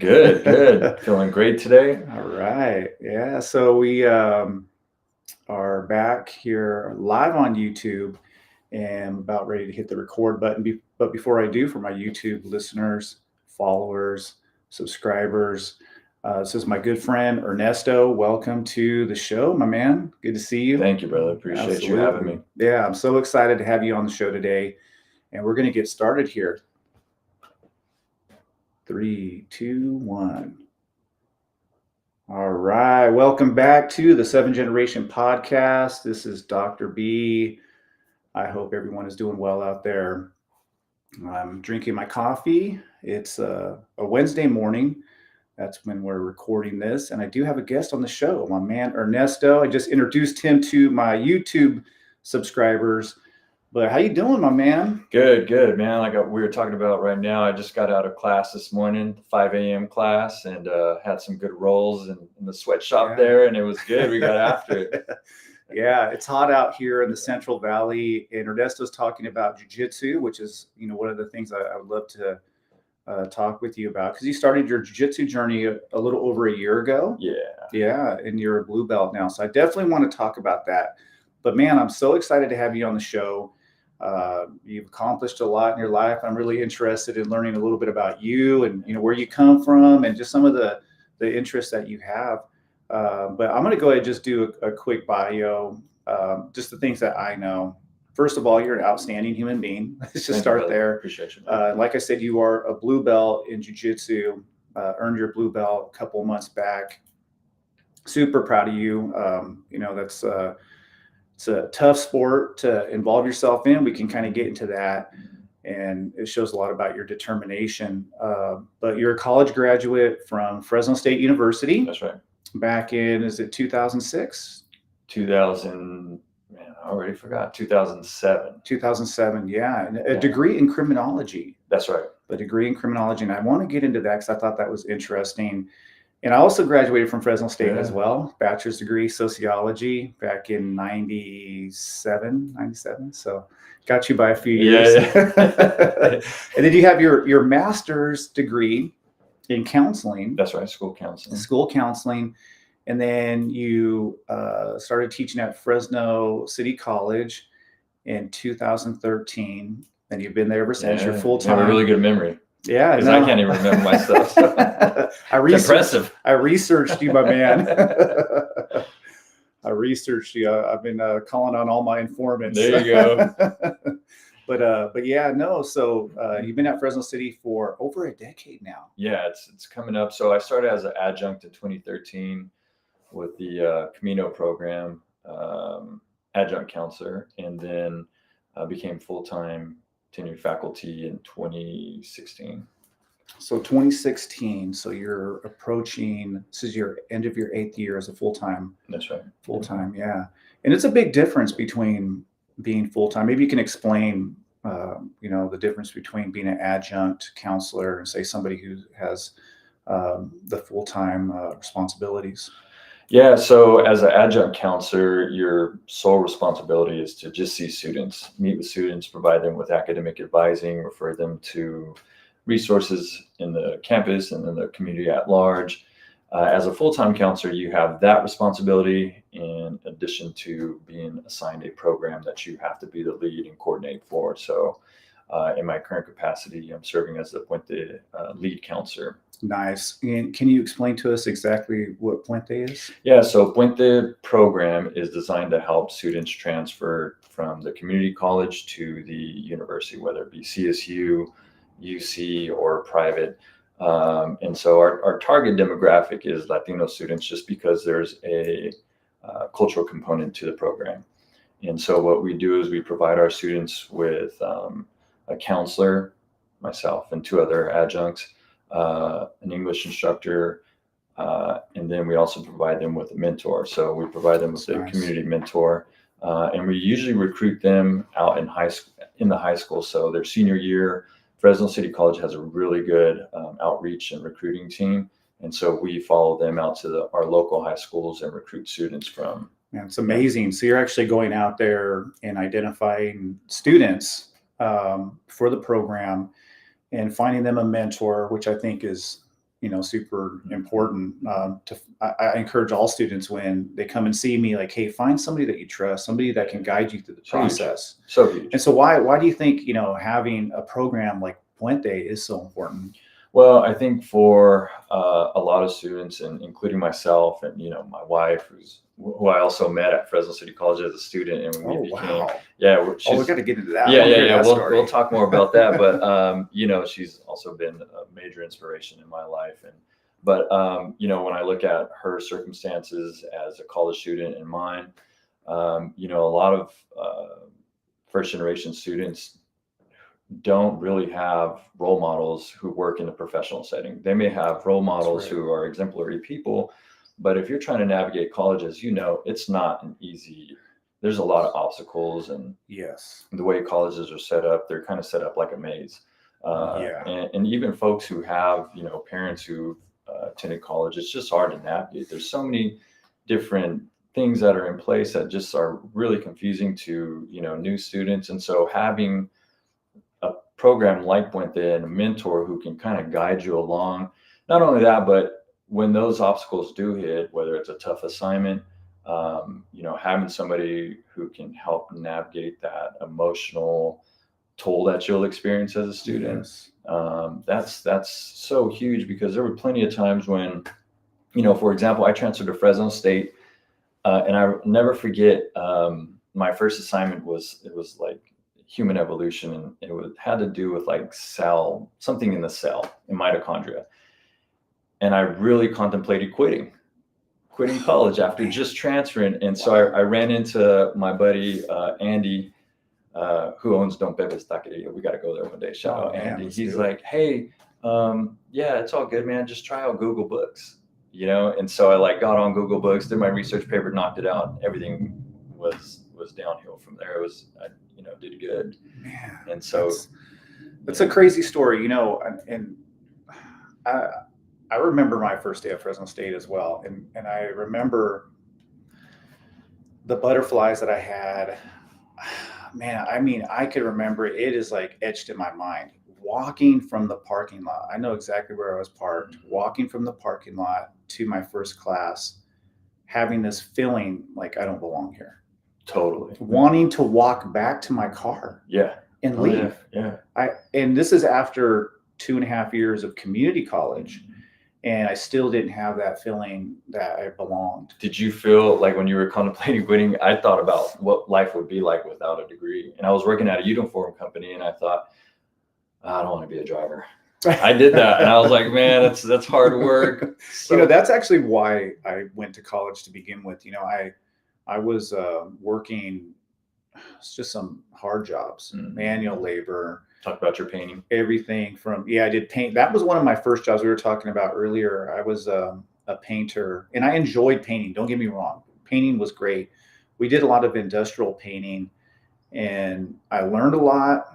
Good, good. Feeling great today. All right. Yeah. So we are back here live on YouTube and about ready to hit the record button. But before I do, for my YouTube listeners, followers, subscribers, this is my good friend Ernesto. Welcome to the show, my man. Good to see you. Thank you, brother. Appreciate you having me. Yeah, I'm so excited to have you on the show today. And we're going to get started here. 3, 2, 1. All right. Welcome back to the 7 Generation Podcast. This is Dr. B. I hope everyone is doing well out there. I'm drinking my coffee. It's a Wednesday morning. That's when we're recording this. And I do have a guest on the show, my man Ernesto. I just introduced him to my YouTube subscribers. But how you doing, my man? Good, good, man. Like we were talking about right now, I just got out of class this morning, 5 a.m. class, and had some good rolls in the sweatshop there, and it was good. We got after it. Yeah, it's hot out here in the Central Valley, and Ernesto's talking about jiu-jitsu, which is, one of the things I would love to talk with you about, because you started your jiu-jitsu journey a little over a year ago. Yeah, and you're a blue belt now, so I definitely want to talk about that. But man, I'm so excited to have you on the show. You've accomplished a lot in your life. I'm really interested in learning a little bit about you and where you come from and just some of the interests that you have. But I'm going to go ahead and just do a quick bio, just the things that I know. First of all, you're an outstanding human being. Let's just start there. Appreciate you. Like I said, you are a blue belt in jiu-jitsu, earned your blue belt a couple of months back. Super proud of you. That's it's a tough sport to involve yourself in. We can kind of get into that, and it shows a lot about your determination. But you're a college graduate from Fresno State University. That's right. Back in, is it 2006? 2000, man, I already forgot. 2007. 2007, yeah. And a degree in criminology. That's right. A degree in criminology. And I want to get into that because I thought that was interesting. And I also graduated from Fresno State as well, bachelor's degree, sociology, back in 97. So got you by a few years. Yeah. And then you have your master's degree in counseling. That's right, school counseling. And then you started teaching at Fresno City College in 2013. And you've been there ever since. You're full time. I have a really good memory. Yeah, because I can't even remember my stuff. Impressive. I researched you, my man. I researched you. I've been calling on all my informants. There you go. But yeah, no. So you've been at Fresno City for over a decade now. Yeah, it's coming up. So I started as an adjunct in 2013 with the Camino program, adjunct counselor, and then became full-time tenured faculty in 2016. So 2016. So you're approaching, this is your end of your 8th year as a full-time. That's right. Full-time, yeah. And it's a big difference between being full-time. Maybe you can explain, the difference between being an adjunct counselor and say somebody who has the full-time responsibilities. Yeah, so as an adjunct counselor, your sole responsibility is to just see students, meet with students, provide them with academic advising, refer them to resources in the campus and in the community at large. As a full-time counselor, you have that responsibility in addition to being assigned a program that you have to be the lead and coordinate for. So in my current capacity, I'm serving as the Pente lead counselor. Nice. And can you explain to us exactly what Pente is? Yeah, so Pente program is designed to help students transfer from the community college to the university, whether it be CSU, UC, or private. And so our target demographic is Latino students, just because there's a cultural component to the program. And so what we do is we provide our students with a counselor, myself, and 2 other adjuncts, an English instructor, and then we also provide them with a mentor. So we provide them with a community mentor, and we usually recruit them out in the high school. So their senior year, Fresno City College has a really good outreach and recruiting team, and so we follow them out to our local high schools and recruit students from. Man, it's amazing. So you're actually going out there and identifying students for the program and finding them a mentor, which I think is super important. I encourage all students when they come and see me, like, hey, find somebody that you trust, somebody that can guide you through the process. So huge. And so why do you think, having a program like Puente is so important? Well, I think for a lot of students, and including myself and, my wife, who I also met at Fresno City College as a student, and we became, we got to get into that. Yeah. We'll talk more about that, but she's also been a major inspiration in my life, but when I look at her circumstances as a college student and mine, a lot of first generation students don't really have role models who work in the professional setting. They may have role models who are exemplary people, but if you're trying to navigate college, as it's not an easy, there's a lot of obstacles, and the way colleges are set up, they're kind of set up like a maze. And even folks who have, parents who attended college, it's just hard to navigate. There's so many different things that are in place that just are really confusing to, new students. And so having a program like Puente and a mentor who can kind of guide you along, not only that, but when those obstacles do hit, whether it's a tough assignment, having somebody who can help navigate that emotional toll that you'll experience as a student, that's so huge, because there were plenty of times when, for example, I transferred to Fresno State, and I never forget, my first assignment was like human evolution, and it had to do with like something in the cell, in mitochondria. And I really contemplated quitting college after just transferring. And so I ran into my buddy, Andy, who owns Don Pepe's Taqueria. We got to go there one day. Shout out Andy. He's like, hey, it's all good, man. Just try out Google Books, And so I got on Google Books, did my research paper, knocked it out. Everything was downhill from there. It was, I did good. Man, and so that's a crazy story, and I remember my first day at Fresno State as well. And I remember the butterflies that I had. Man, I mean, I could remember it. It is like etched in my mind. Walking from the parking lot, I know exactly where I was parked, walking from the parking lot to my first class, having this feeling like I don't belong here. Totally. Wanting to walk back to my car. And leave. And this is after 2.5 years of community college. And I still didn't have that feeling that I belonged. Did you feel like when you were contemplating quitting, I thought about what life would be like without a degree. And I was working at a uniform company, and I thought, I don't want to be a driver. I did that. And I was like, man, that's hard work. So, that's actually why I went to college to begin with. I was working just some hard jobs, manual labor. Talk about your painting. Everything from, I did paint. That was one of my first jobs we were talking about earlier. I was a painter, and I enjoyed painting. Don't get me wrong. Painting was great. We did a lot of industrial painting, and I learned a lot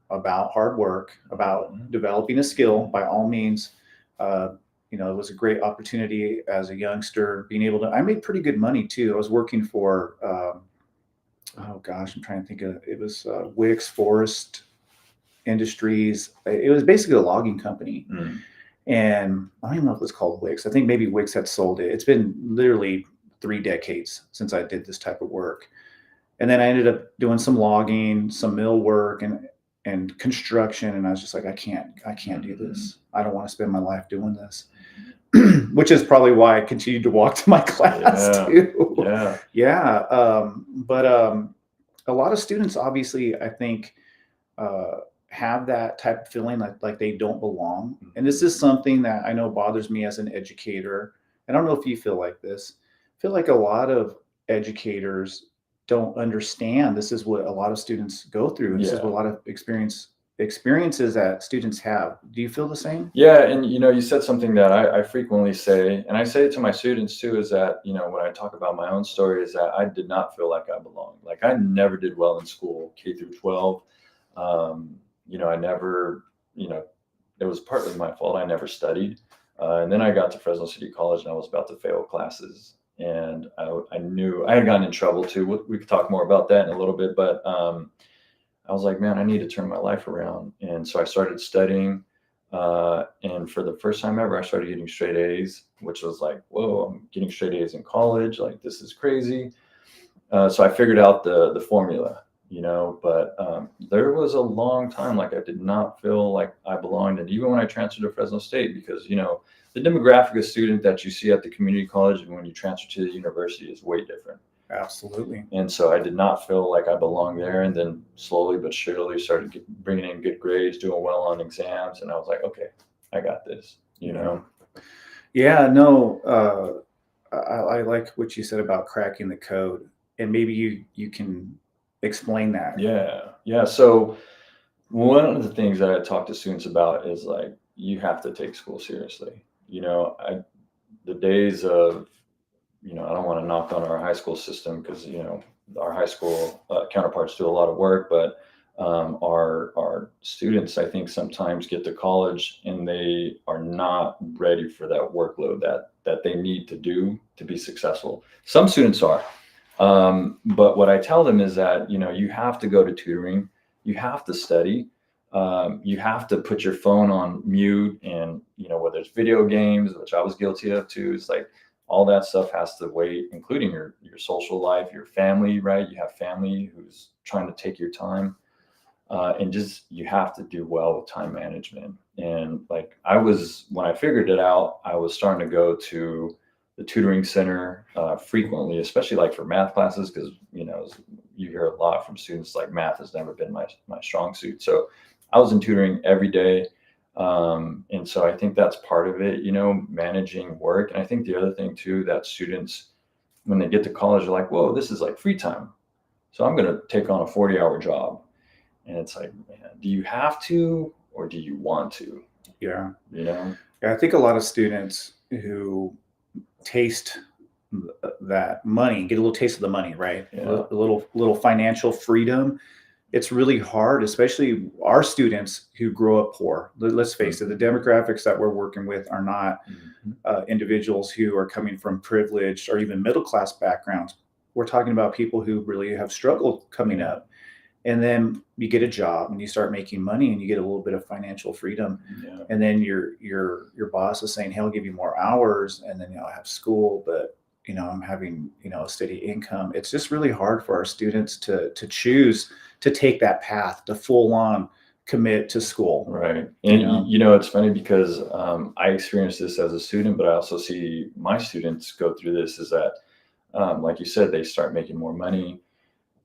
about hard work, about developing a skill by all means. It was a great opportunity as a youngster, being able to, I made pretty good money too. I was working for, I'm trying to think of, it was Wicks Forest Industries. It was basically a logging company. And I don't even know if it was called Wicks. I think maybe Wicks had sold it. It's been literally 3 decades since I did this type of work. And then I ended up doing some logging, some mill work, and construction. And I was just like, I can't do this. I don't want to spend my life doing this. Which is probably why I continued to walk to my class too. But a lot of students, obviously, I think, have that type of feeling like they don't belong. And this is something that I know bothers me as an educator. I don't know if you feel like this. I feel like a lot of educators don't understand this is what a lot of students go through. And this is what a lot of experiences that students have. Do you feel the same? Yeah. And, you said something that I frequently say, and I say it to my students too, is that, when I talk about my own story, is that I did not feel like I belonged. Like I never did well in school, K through 12. I never, it was partly my fault. I never studied. And then I got to Fresno City College, and I was about to fail classes. And I knew I had gotten in trouble too. We could talk more about that in a little bit, but I was like, man, I need to turn my life around. And so I started studying. And for the first time ever, I started getting straight A's, which was like, whoa, I'm getting straight A's in college. Like, this is crazy. So I figured out the formula, but there was a long time, like I did not feel like I belonged. And even when I transferred to Fresno State, because, the demographic of student that you see at the community college and when you transfer to the university is way different. Absolutely. And so I did not feel like I belonged there. And then slowly but surely started bringing in good grades, doing well on exams. And I was like, okay, I got this, Yeah, no, I like what you said about cracking the code, and maybe you can explain that. Yeah. So one of the things that I talk to students about is like, you have to take school seriously. The days of, I don't want to knock on our high school system because, our high school counterparts do a lot of work, but our students, I think, sometimes get to college and they are not ready for that workload that they need to do to be successful. Some students are. But what I tell them is that, you have to go to tutoring, you have to study, you have to put your phone on mute, and, whether it's video games, which I was guilty of too, it's like all that stuff has to wait, including your social life, your family, right? You have family who's trying to take your time, and just, you have to do well with time management. And like when I figured it out, I was starting to go to the tutoring center frequently, especially like for math classes, because you hear a lot from students like math has never been my strong suit. So I was in tutoring every day, and so I think that's part of it, managing work. And I think the other thing too, that students, when they get to college, are like, whoa, this is like free time, so I'm going to take on a 40-hour job. And it's like, man, do you have to, or do you want to? Yeah. Yeah, I think a lot of students who taste that money, get a little taste of the money, right? Yeah. A little financial freedom. It's really hard, especially our students who grow up poor. Let's face it, the demographics that we're working with are not individuals who are coming from privileged or even middle class backgrounds. We're talking about people who really have struggled coming up. And then you get a job and you start making money and you get a little bit of financial freedom. Yeah. And then your boss is saying, hey, I'll give you more hours, and then I have school, but I'm having a steady income. It's just really hard for our students to choose to take that path, to full on commit to school. Right. And it's funny because I experienced this as a student, but I also see my students go through this, is that like you said, they start making more money.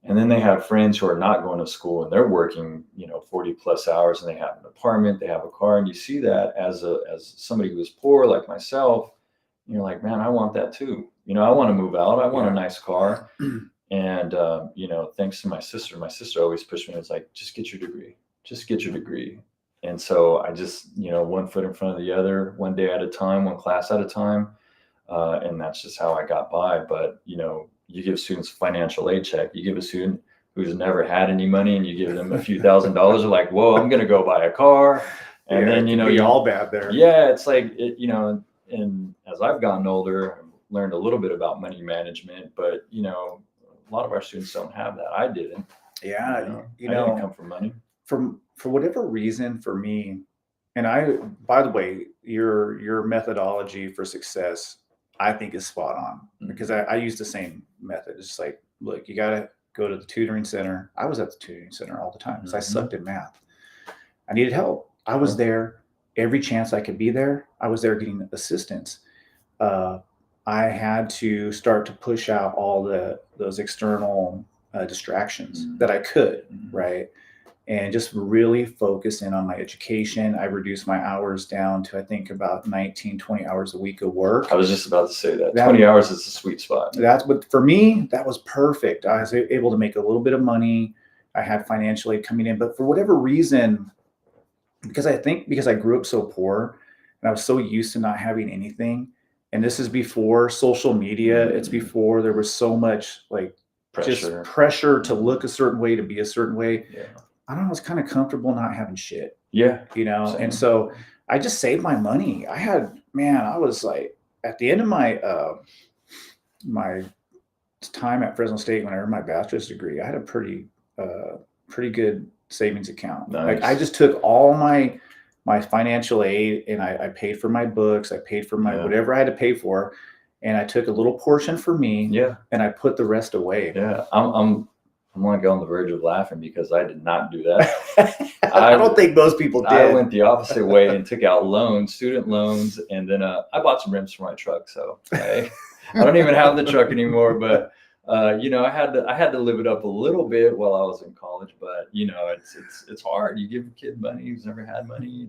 And then they have friends who are not going to school and they're working, 40 plus hours, and they have an apartment, they have a car. And you see that as somebody who is poor like myself, you're like, man, I want that too. I want to move out. I want a nice car. And, thanks to my sister always pushed me. It's like, just get your degree. And so I just, one foot in front of the other, one day at a time, one class at a time. And that's just how I got by. But, you give students a financial aid check, you give a student who's never had any money and you give them a few $1,000s, they're like, whoa, I'm going to go buy a car. And then, you're all bad there. Yeah. It's like, and as I've gotten older, I've learned a little bit about money management, but, a lot of our students don't have that. I didn't. Yeah. I didn't come from money. For whatever reason, for me, and by the way, your methodology for success, I think, is spot on, because I use the same method. It's like, look, you got to go to the tutoring center. I was at the tutoring center all the time because I sucked in math. I needed help. I was there every chance I could be there. I was there getting assistance. I had to start to push out all those external distractions that I could, right? And just really focus in on my education. I reduced my hours down to, I think, about 19, 20 hours a week of work. I was just about to say that 20 hours is the sweet spot. But for me, that was perfect. I was able to make a little bit of money. I had financial aid coming in, but for whatever reason, because I grew up so poor and I was so used to not having anything. And this is before social media. It's before there was so much pressure to look a certain way, to be a certain way. Yeah. I don't know, I was kind of comfortable not having shit. Yeah. Same. And so I just saved my money. I was like, at the end of my my time at Fresno State, when I earned my bachelor's degree, I had a pretty good savings account. Nice. Like, I just took all my my financial aid, and I paid for my books. I paid for my Yeah. whatever I had to pay for, and I took a little portion for me, Yeah. and I put the rest away. Yeah. I'm like on the verge of laughing because I did not do that. I don't think most people did. I went the opposite way and took out loans, student loans, and then I bought some rims for my truck. So I don't even have the truck anymore, but you know, I had to live it up a little bit while I was in college. But you know, it's hard. You give a kid money who's never had money.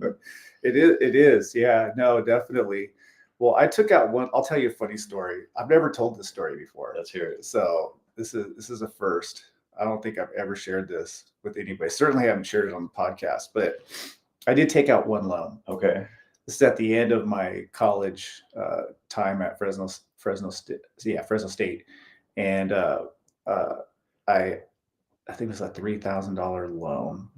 It is. Yeah, no, definitely. Well, I took out one. I'll tell you a funny story. I've never told this story before. Let's hear it. So this is a first. I don't think I've ever shared this with anybody. Certainly haven't shared it on the podcast, but I did take out one loan. Okay. This is at the end of my college time at Fresno State, and I think it was a $3,000 loan,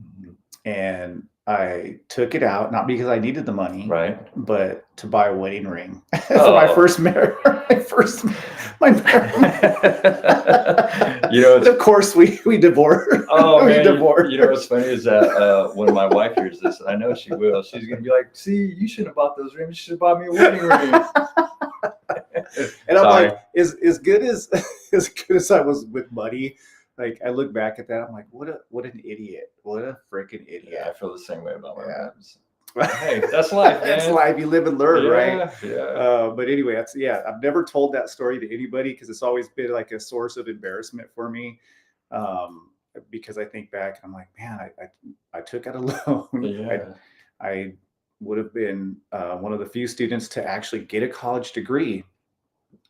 and I took it out not because I needed the money, Right. but to buy a wedding ring for my first marriage. My You know, of course we divorced. Oh We man, divorced. you know what's funny is that when my wife hears this, and I know she will, she's gonna be like, "See, you shouldn't have bought those rings. You should have bought me a wedding ring." And I'm Sorry. like, as good as good as I was with money, like I look back at that, I'm like, what an idiot. What a freaking idiot. Yeah, I feel the same way about my Yeah. rims. Hey, that's life, man. That's life. You live and learn, right? Yeah. But anyway, I've never told that story to anybody because it's always been like a source of embarrassment for me. Because I think back and I'm like, man, I took out a loan. Yeah. I would have been one of the few students to actually get a college degree,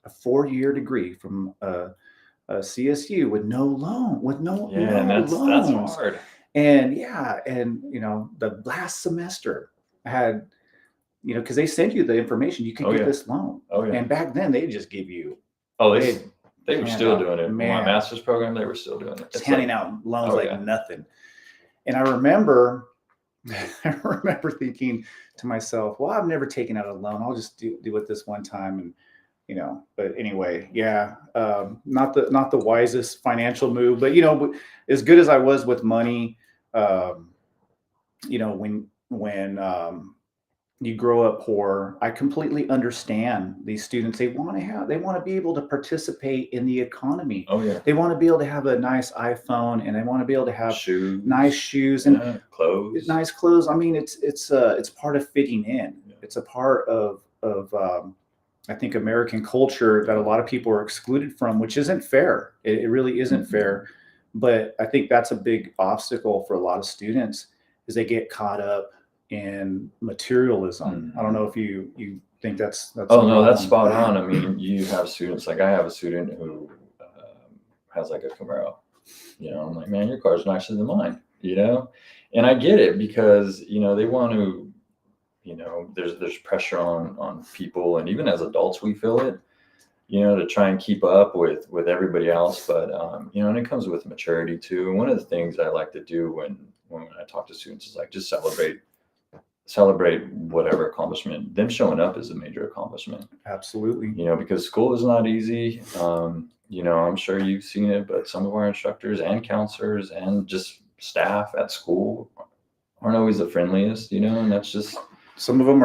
a 4-year degree from a CSU with no loan, Yeah, and that's loans. hard. And you know, the last semester I had, you know, because they send you the information, you can get this loan. Oh yeah. And back then they just give you. Oh, they were still doing it. Man. My master's program, they were still doing it. Just handing out loans like nothing. And I remember thinking to myself, well, I've never taken out a loan. I'll just do it this one time. And, you know, but anyway, not the wisest financial move, but, you know, as good as I was with money, you know, when you grow up poor, I completely understand these students. They want to be able to participate in the economy. Oh yeah. They want to be able to have a nice iPhone, and they want to be able to have nice shoes and clothes. Nice clothes. I mean, it's part of fitting in. Yeah. It's a part of I think American culture that a lot of people are excluded from, which isn't fair. It really isn't fair. But I think that's a big obstacle for a lot of students is they get caught up in materialism. I don't know if you think that's oh no, that's spot on. I mean, you have students like I have a student who has like a Camaro. You know, I'm like, man, your car's nicer than mine. You know, and I get it because you know they want to. You know, there's pressure on people, and even as adults, we feel it. You know, to try and keep up with everybody else, but you know, and it comes with maturity too. And one of the things I like to do when I talk to students is like just celebrate whatever accomplishment. Them showing up is a major accomplishment. Absolutely. You know, because school is not easy. You know, I'm sure you've seen it, but some of our instructors and counselors and just staff at school aren't always the friendliest. You know, and that's just. Some of them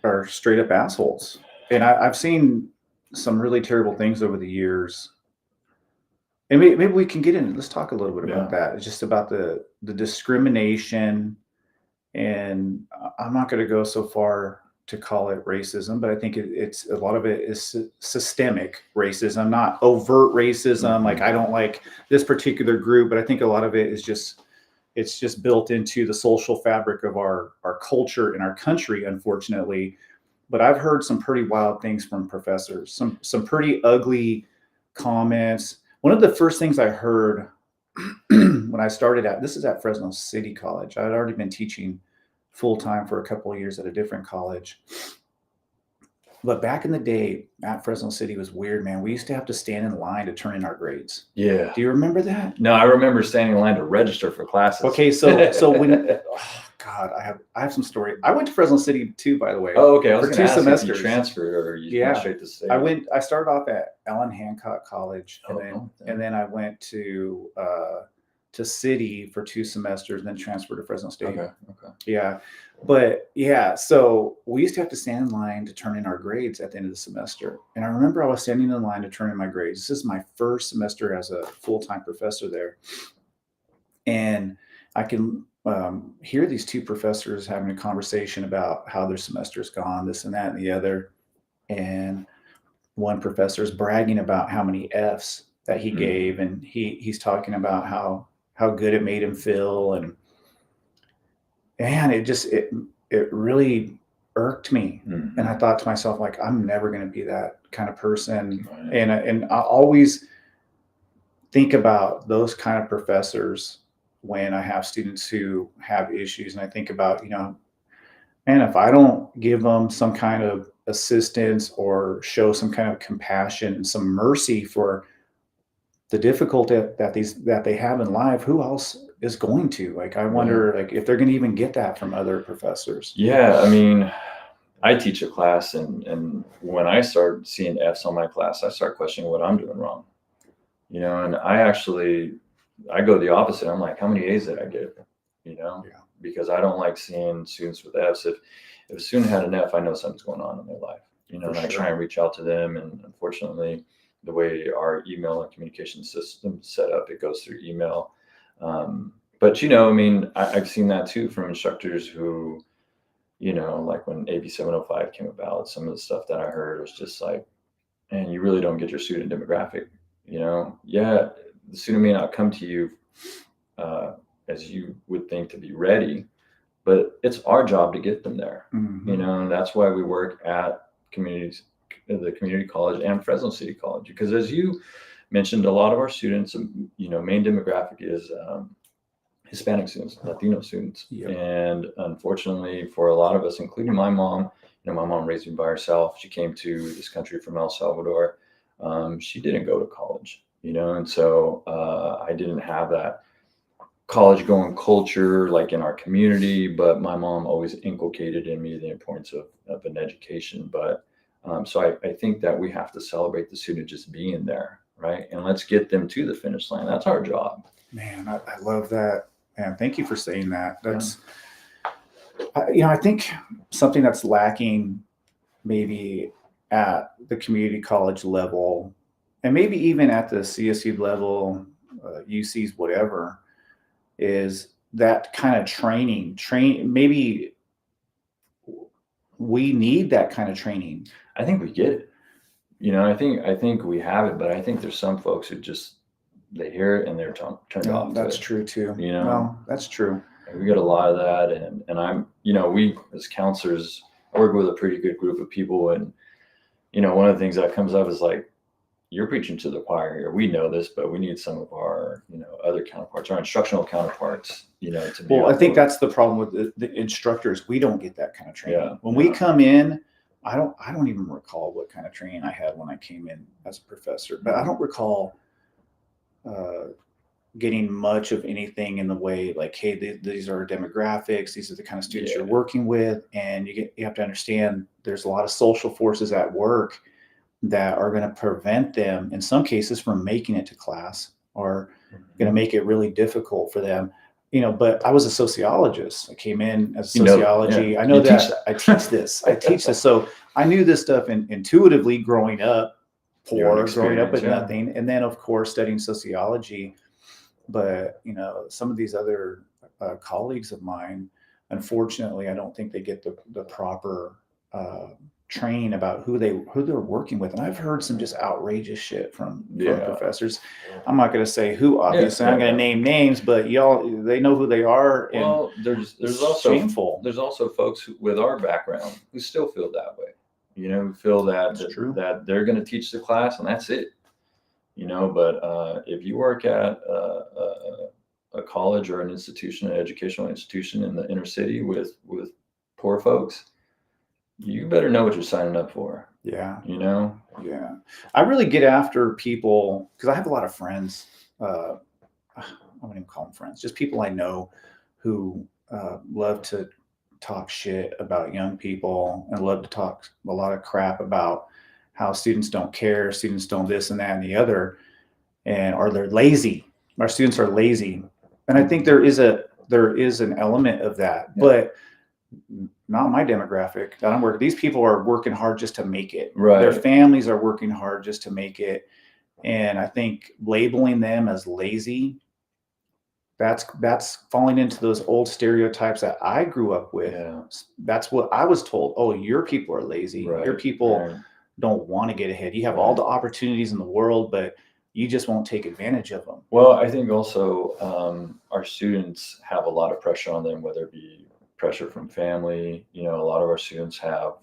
are straight up assholes. And I've seen some really terrible things over the years. And maybe we can get into, let's talk a little bit about that. It's just about the discrimination. And I'm not going to go so far to call it racism, but I think it's a lot of it is systemic racism, not overt racism. Like I don't like this particular group, but I think a lot of it is it's just built into the social fabric of our culture and our country, unfortunately. But I've heard some pretty wild things from professors, some pretty ugly comments. One of the first things I heard when I started this is at Fresno City College. I had already been teaching full time for a couple of years at a different college. But back in the day at Fresno City was weird, man. We used to have to stand in line to turn in our grades. Yeah. Do you remember that? No, I remember standing in line to register for classes. Okay, so when God, I have some story. I went to Fresno City too, by the way. Oh, okay. I was for 2 semesters. If you transferred or you went straight to state. I started off at Allen Hancock College, and then I went to City for 2 semesters, and then transferred to Fresno State. Okay. Yeah. But yeah, so we used to have to stand in line to turn in our grades at the end of the semester. And I remember I was standing in line to turn in my grades. This is my first semester as a full-time professor there. And I can hear these two professors having a conversation about how their semester's gone, this and that and the other. And one professor is bragging about how many F's that he gave, and he's talking about how good it made him feel, and it really irked me. Mhm. And I thought to myself, like, I'm never going to be that kind of person. Right. And I always think about those kind of professors when I have students who have issues, and I think about, man, if I don't give them some kind of assistance or show some kind of compassion and some mercy for the difficulty that they have in life, who else is going to? Like, I wonder, like, if they're going to even get that from other professors. Yeah, I mean, I teach a class, and when I start seeing F's on my class, I start questioning what I'm doing wrong. And I go the opposite. I'm like, how many A's did I get? Yeah. Because I don't like seeing students with F's. If a student had an F, I know something's going on in their life. And I try and reach out to them. And unfortunately, the way our email and communication system is set up, it goes through email. But I mean, I've seen that too from instructors who, like when AB 705 came about, some of the stuff that I heard was just like, man, you really don't get your student demographic. Yeah, the student may not come to you as you would think to be ready, but it's our job to get them there. And that's why we work at the community college and Fresno City College, because as you mentioned, a lot of our students, main demographic is Hispanic students, Latino students. Yep. And unfortunately for a lot of us, including my mom, my mom raised me by herself. She came to this country from El Salvador. She didn't go to college, and so I didn't have that college going culture like in our community, but my mom always inculcated in me the importance of an education. But so I think that we have to celebrate the student just being there, right? And let's get them to the finish line. That's our job. Man, I love that. Man, thank you for saying that. That's, I think something that's lacking maybe at the community college level, and maybe even at the CSU level, UCs, whatever, is that kind of training. Maybe we need that kind of training. I think we get it. I think we have it, but I think there's some folks who just, they hear it and they're turned off. That's true too. No, that's true. And we get a lot of that, and I'm, we as counselors, I work with a pretty good group of people, and one of the things that comes up is like, you're preaching to the choir here. We know this, but we need some of our, other counterparts, our instructional counterparts, to be. Well, I think that's the problem with the instructors. We don't get that kind of training. Yeah. When we come in, I don't even recall what kind of training I had when I came in as a professor, but I don't recall getting much of anything in the way like, hey, these are our demographics. These are the kind of students you're working with. And you have to understand there's a lot of social forces at work that are going to prevent them in some cases from making it to class, or going to make it really difficult for them. But I was a sociologist. I came in as sociology. I know that I teach this. I teach this. So I knew this stuff intuitively growing up, growing up with nothing. And then of course, studying sociology. But, some of these other colleagues of mine, unfortunately, I don't think they get the proper training about who they're working with. And I've heard some just outrageous shit from professors. I'm not going to say who, obviously. I'm going to name names, but they know who they are. And well, there's also shameful. There's also folks with our background who still feel that way. Who feel that they're going to teach the class and that's it. But if you work at a college or an institution, an educational institution in the inner city with poor folks, you better know what you're signing up for. Yeah. Yeah. I really get after people because I have a lot of friends. I wouldn't even call them friends, just people I know who love to talk shit about young people and love to talk a lot of crap about how students don't care, students don't this and that and the other, or they're lazy. Our students are lazy. And I think there is an element of that, but not my demographic that I'm working. These people are working hard just to make it. Right. Their families are working hard just to make it. And I think labeling them as lazy, that's falling into those old stereotypes that I grew up with. Yeah. That's what I was told. Oh, your people are lazy. Your Right. people Right. don't want to get ahead. You have all Right. the opportunities in the world, but you just won't take advantage of them. Well, I think also our students have a lot of pressure on them, whether it be pressure from family. You know, a lot of our students have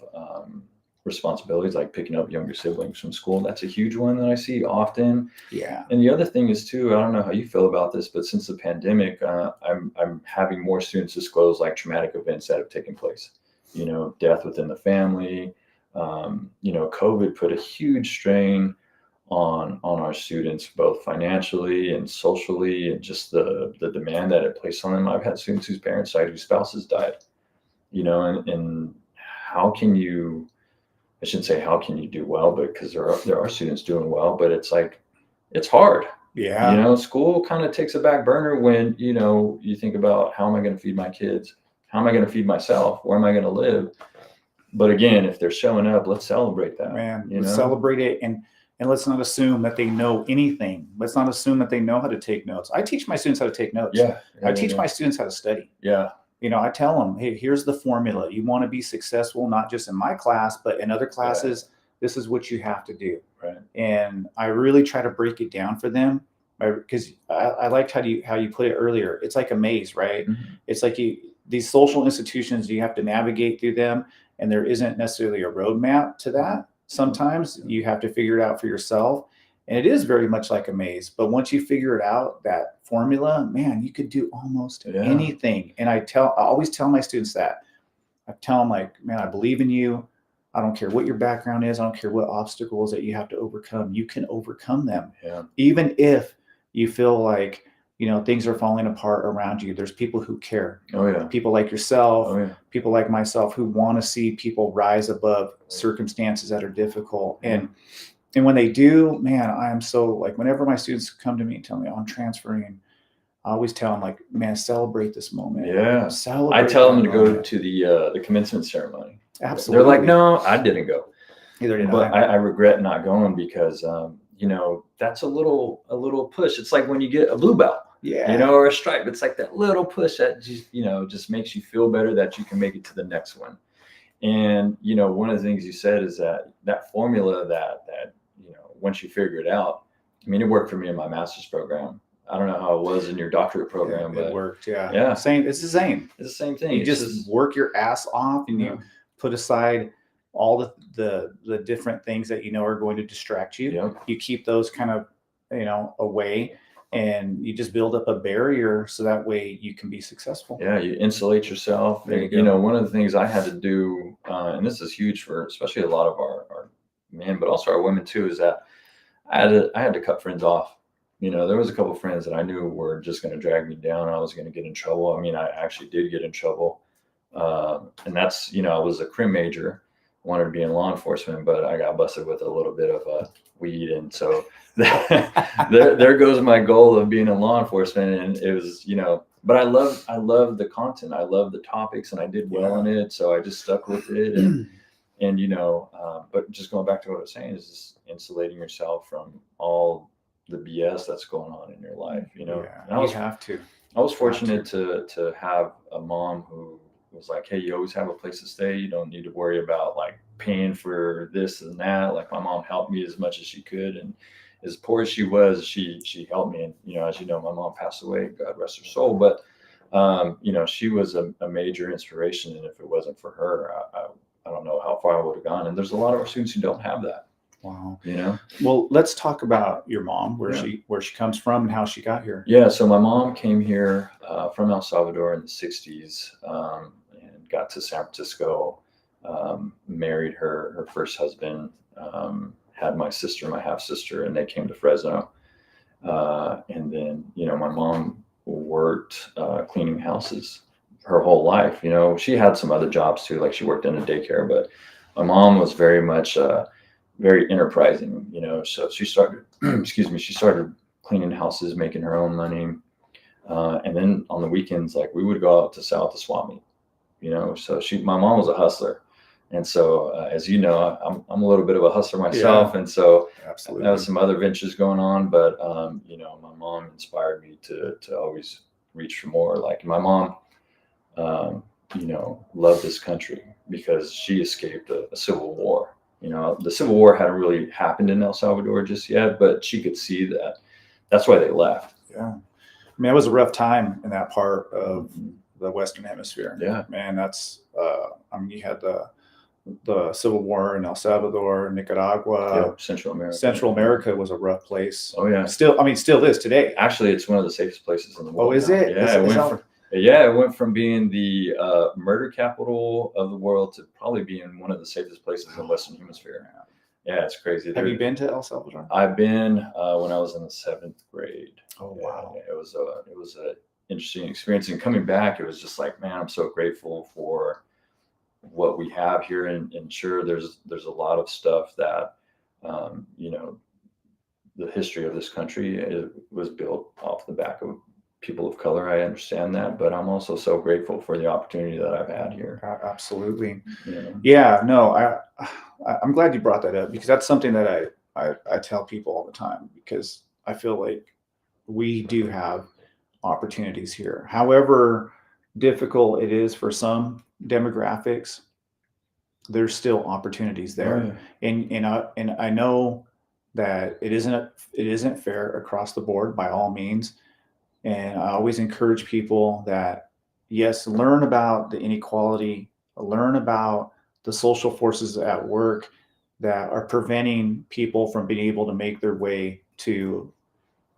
responsibilities like picking up younger siblings from school. That's a huge one that I see often. Yeah. And the other thing is too, I don't know how you feel about this, but since the pandemic, I'm having more students disclose like traumatic events that have taken place. You know, death within the family. You know, COVID put a huge strain on our students, both financially and socially, and just the demand that it placed on them. I've had students whose parents died, whose spouses died. You know, and how can you? I shouldn't say how can you do well, but because there are students doing well, but it's like it's hard. Yeah. You know, school kind of takes a back burner when, you know, you think about how am I going to feed my kids? How am I going to feed myself? Where am I going to live? But again, if they're showing up, let's celebrate that. Man, you let's know? celebrate it, and let's not assume that they know anything. Let's not assume that they know how to take notes. I teach my students how to take notes. Yeah. I teach my students how to study. Yeah. You know, I tell them, hey, here's the formula. You want to be successful, not just in my class, but in other classes. This is what you have to do. Right. And I really try to break it down for them, because I liked how you put it earlier. It's like a maze, right? Mm-hmm. It's like these social institutions, you have to navigate through them, and there isn't necessarily a roadmap to that. Sometimes you have to figure it out for yourself. And it is very much like a maze. But once you figure it out, that formula, man, you could do almost anything. And I always tell my students that. I tell them, like, man, I believe in you. I don't care what your background is. I don't care what obstacles that you have to overcome. You can overcome them. Yeah. Even if you feel like, you know, things are falling apart around you. There's people who care. Oh yeah. People like yourself, Oh yeah. people like myself who want to see people rise above circumstances that are difficult. And when they do, man, I am so, like, whenever my students come to me and tell me, oh, I'm transferring, I always tell them, like, man, celebrate this moment. Yeah. Celebrate. I tell them to moment. go to the commencement ceremony. Absolutely. They're like, no, I didn't go. Neither did But I regret not going because, you know, that's a little push. It's like when you get a blue belt, Yeah. you know, or a stripe. It's like that little push that just, you know, just makes you feel better that you can make it to the next one. And, you know, one of the things you said is that formula that, you know, once you figure it out, I mean, it worked for me in my master's program. I don't know how it was in your doctorate program, but it worked. Yeah. Yeah. Same. It's the same. It's the same thing. You It's just work your ass off, and you put aside all the different things that you know are going to distract you. Yep. You keep those kind of, you know, away, and you just build up a barrier so that way you can be successful. Yeah, you insulate yourself. There you And, you know, one of the things I had to do, and this is huge for especially a lot of our men, but also our women too, is that I had to cut friends off. You know, there was a couple of friends that I knew were just going to drag me down. I was going to get in trouble. I mean, I actually did get in trouble. And that's, you know, I was a crim major, wanted to be in law enforcement, but I got busted with a little bit of weed. And so there goes my goal of being in law enforcement. And it was, you know, but I love the content. I love the topics, and I did well in it. So I just stuck with it. And you know, but just going back to what I was saying is just insulating yourself from all the BS that's going on in your life, you know. Yeah, you have to. I was fortunate to have a mom who was like, hey, you always have a place to stay. You don't need to worry about like paying for this and that. Like, my mom helped me as much as she could, and as poor as she was, she helped me. And, you know, as you know, my mom passed away, God rest her soul. But, you know, she was a major inspiration. And if it wasn't for her, I don't know how far I would have gone. And there's a lot of our students who don't have that. Wow. You know? Well, let's talk about your mom, where she comes from and how she got here. Yeah. So my mom came here from El Salvador in the 60s and got to San Francisco, married her first husband, had my sister, my half sister, and they came to Fresno. And then, you know, my mom worked cleaning houses her whole life. You know, she had some other jobs too, like she worked in a daycare, but my mom was very much very enterprising, you know. So she started she started cleaning houses, making her own money, and then on the weekends, like, we would go out to sell at the swap meet, So my mom was a hustler. And so, as you know, I'm a little bit of a hustler myself. And so Absolutely. I have some other ventures going on, but, my mom inspired me to always reach for more. Like my mom, loved this country because she escaped a civil war. The Civil War hadn't really happened in El Salvador just yet, but she could see that. That's why they left. Yeah. I mean, it was a rough time in that part of the Western Hemisphere. Yeah. Man, that's, you had the Civil War in El Salvador, Nicaragua. Central America. Central America was a rough place. Oh, yeah. Still is today. Actually, it's one of the safest places in the world. Oh, is it? Yeah, it went from being the murder capital of the world to probably being one of the safest places in the Western Hemisphere. Yeah, it's crazy. Have you been to El Salvador? I've been when I was in the 7th grade. Oh, wow. Yeah, it was a interesting experience. And coming back, it was just like, man, I'm so grateful for what we have here. And sure, there's a lot of stuff that, the history of this country was built off the back of people of color. I understand that, but I'm also so grateful for the opportunity that I've had here. Absolutely. Yeah, no, I'm glad you brought that up, because that's something that I tell people all the time, because I feel like we do have opportunities here. However difficult it is for some demographics, there's still opportunities there. Oh, yeah. And I know that it isn't fair across the board by all means. And I always encourage people that, yes, learn about the inequality, learn about the social forces at work that are preventing people from being able to make their way to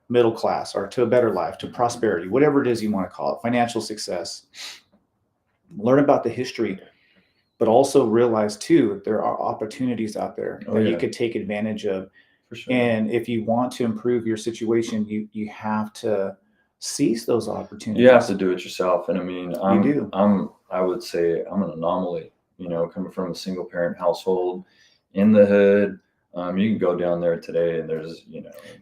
middle class or to a better life, to prosperity, whatever it is you want to call it, financial success. Learn about the history, but also realize too that there are opportunities out there that you could take advantage of. For sure. And if you want to improve your situation, you have to seize those opportunities. You have to do it yourself. And I mean, I would say I'm an anomaly, coming from a single parent household in the hood. You can go down there today and there's,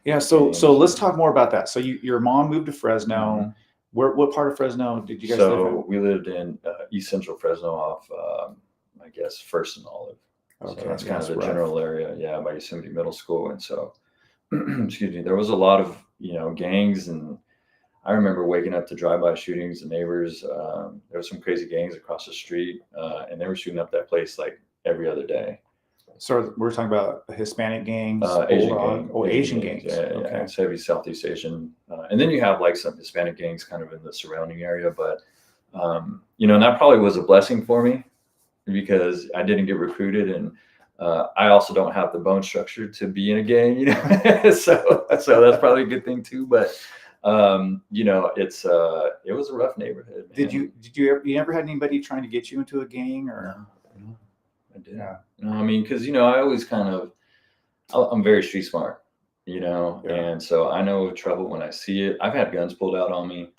Yeah. So let's talk more about that. So your mom moved to Fresno. Mm-hmm. What part of Fresno did you guys live in? We lived in East Central Fresno off, I guess, First and Olive. Okay. So that's kind of the general area. Yeah. By Yosemite Middle School. And so, excuse me, there was a lot of, gangs, and I remember waking up to drive-by shootings and neighbors. There were some crazy gangs across the street, and they were shooting up that place like every other day. So we're talking about Hispanic gangs, Asian gangs. Yeah, okay. Yeah, it's heavy Southeast Asian, and then you have like some Hispanic gangs kind of in the surrounding area. But and that probably was a blessing for me, because I didn't get recruited, and I also don't have the bone structure to be in a gang, so that's probably a good thing too. But it was a rough neighborhood. Man. Did you ever had anybody trying to get you into a gang, or? No, I didn't. Yeah. No, I mean, because I always I'm very street smart, and so I know trouble when I see it. I've had guns pulled out on me,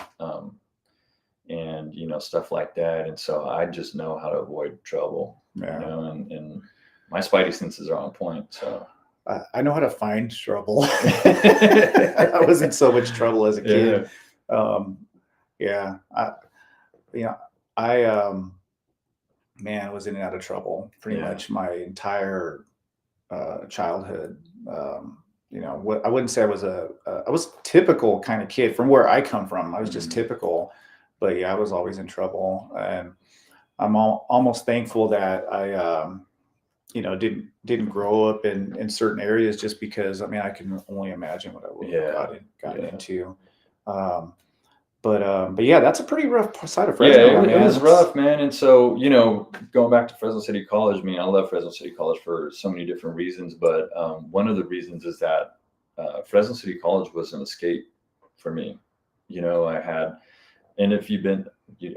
and stuff like that, and so I just know how to avoid trouble. Yeah. And my spidey senses are on point. So I know how to find trouble. I was in so much trouble as a kid. Yeah. I was in and out of trouble pretty much my entire childhood. I wouldn't say I was I was a typical kind of kid from where I come from. I was just typical, but I was always in trouble, and I'm almost thankful that I didn't grow up in certain areas, just because I can only imagine what I would have gotten into. But that's a pretty rough side of Fresno. Yeah, it was rough, man. And so, going back to Fresno City College, I love Fresno City College for so many different reasons. But one of the reasons is that Fresno City College was an escape for me. And if you've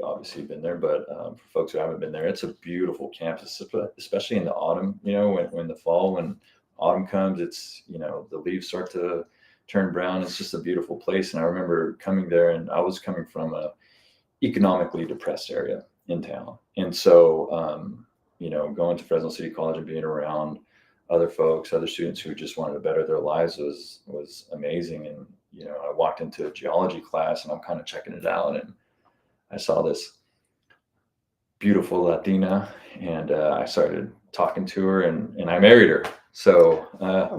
obviously been there, but for folks who haven't been there, it's a beautiful campus, especially in the autumn, when the fall, when autumn comes, it's, the leaves start to turn brown. It's just a beautiful place. And I remember coming there, and I was coming from a economically depressed area in town. And so, going to Fresno City College and being around other folks, other students who just wanted to better their lives was amazing. And, I walked into a geology class, and I'm kind of checking it out, and I saw this beautiful Latina, and I started talking to her, and I married her. So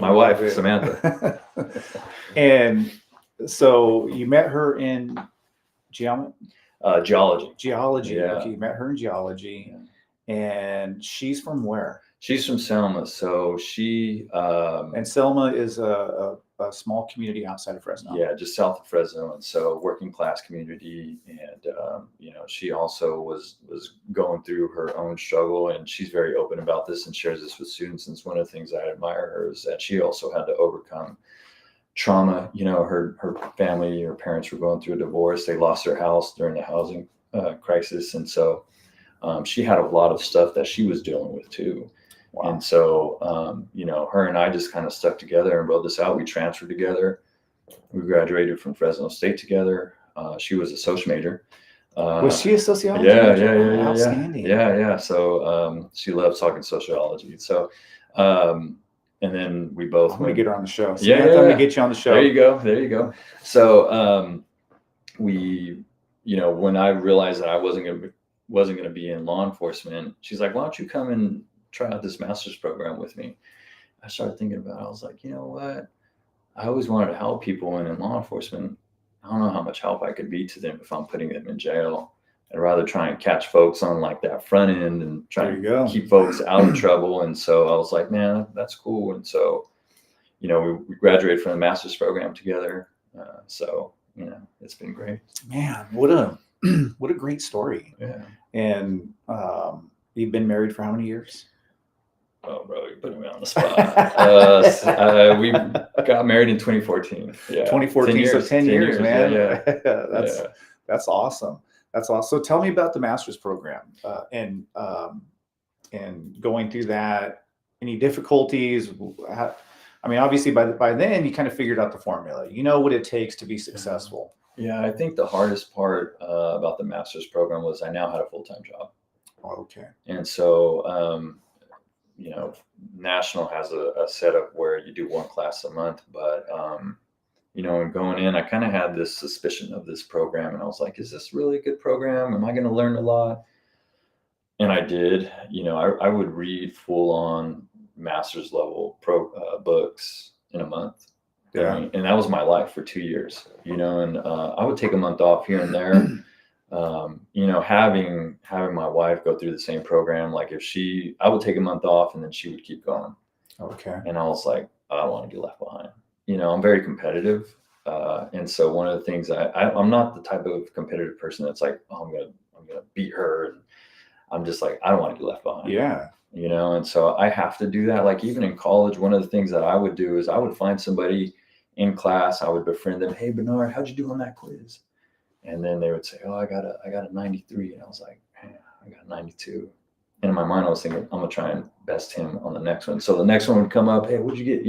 my wife, Samantha. And so you met her in Geology. Geology. Yeah. Okay, you met her in geology, and she's from where? She's from Selma. So she And Selma is a small community outside of Fresno. yeah, just south of Fresno, and so working class community. And she also was going through her own struggle, and she's very open about this and shares this with students. And it's one of the things I admire her is that she also had to overcome trauma. Her family, her parents were going through a divorce. They lost their house during the housing crisis, and so she had a lot of stuff that she was dealing with too. Wow. And so, her and I just kind of stuck together and wrote this out. We transferred together. We graduated from Fresno State together. She was a social major. Was she a sociology major? Yeah. Outstanding. Yeah. So she loves talking sociology. So, and then we both. I'm going to get her on the show. So I'm going to get you on the show. There you go. So we, when I realized that I wasn't going to be in law enforcement, she's like, why don't you come and try out this master's program with me? I started thinking about it. I was like, you know what? I always wanted to help people, and in law enforcement, I don't know how much help I could be to them if I'm putting them in jail. I'd rather try and catch folks on like that front end and try to keep folks out of trouble. And so I was like, man, that's cool. And so, we graduated from the master's program together. So, it's been great. Man, what a great story. Yeah. And you've been married for how many years? Oh, bro, you're putting me on the spot. We got married in 2014. Yeah, 2014. 10 years, so 10 years, man. Yeah. That's awesome. That's awesome. So tell me about the master's program and going through that. Any difficulties? Obviously by then you kind of figured out the formula. You know what it takes to be successful. Yeah, I think the hardest part about the master's program was I now had a full-time job. Okay. And so, National has a setup where you do one class a month, but, and going in, I kind of had this suspicion of this program, and I was like, is this really a good program? Am I going to learn a lot? And I did. I would read full-on master's level books in a month. Yeah. And that was my life for 2 years, and I would take a month off here and there. Having my wife go through the same program, like I would take a month off and then she would keep going. Okay. And I was like, I don't want to get left behind. I'm very competitive. And so one of the things I'm not the type of competitive person that's like, oh, I'm going to beat her. And I'm just like, I don't want to get left behind. Yeah. And so I have to do that. Like even in college, one of the things that I would do is I would find somebody in class, I would befriend them. Hey, Bernard, how'd you do on that quiz? And then they would say, oh, I got a 93. And I was like, man, I got a 92. And in my mind, I was thinking, I'm going to try and best him on the next one. So the next one would come up, hey, what'd you get?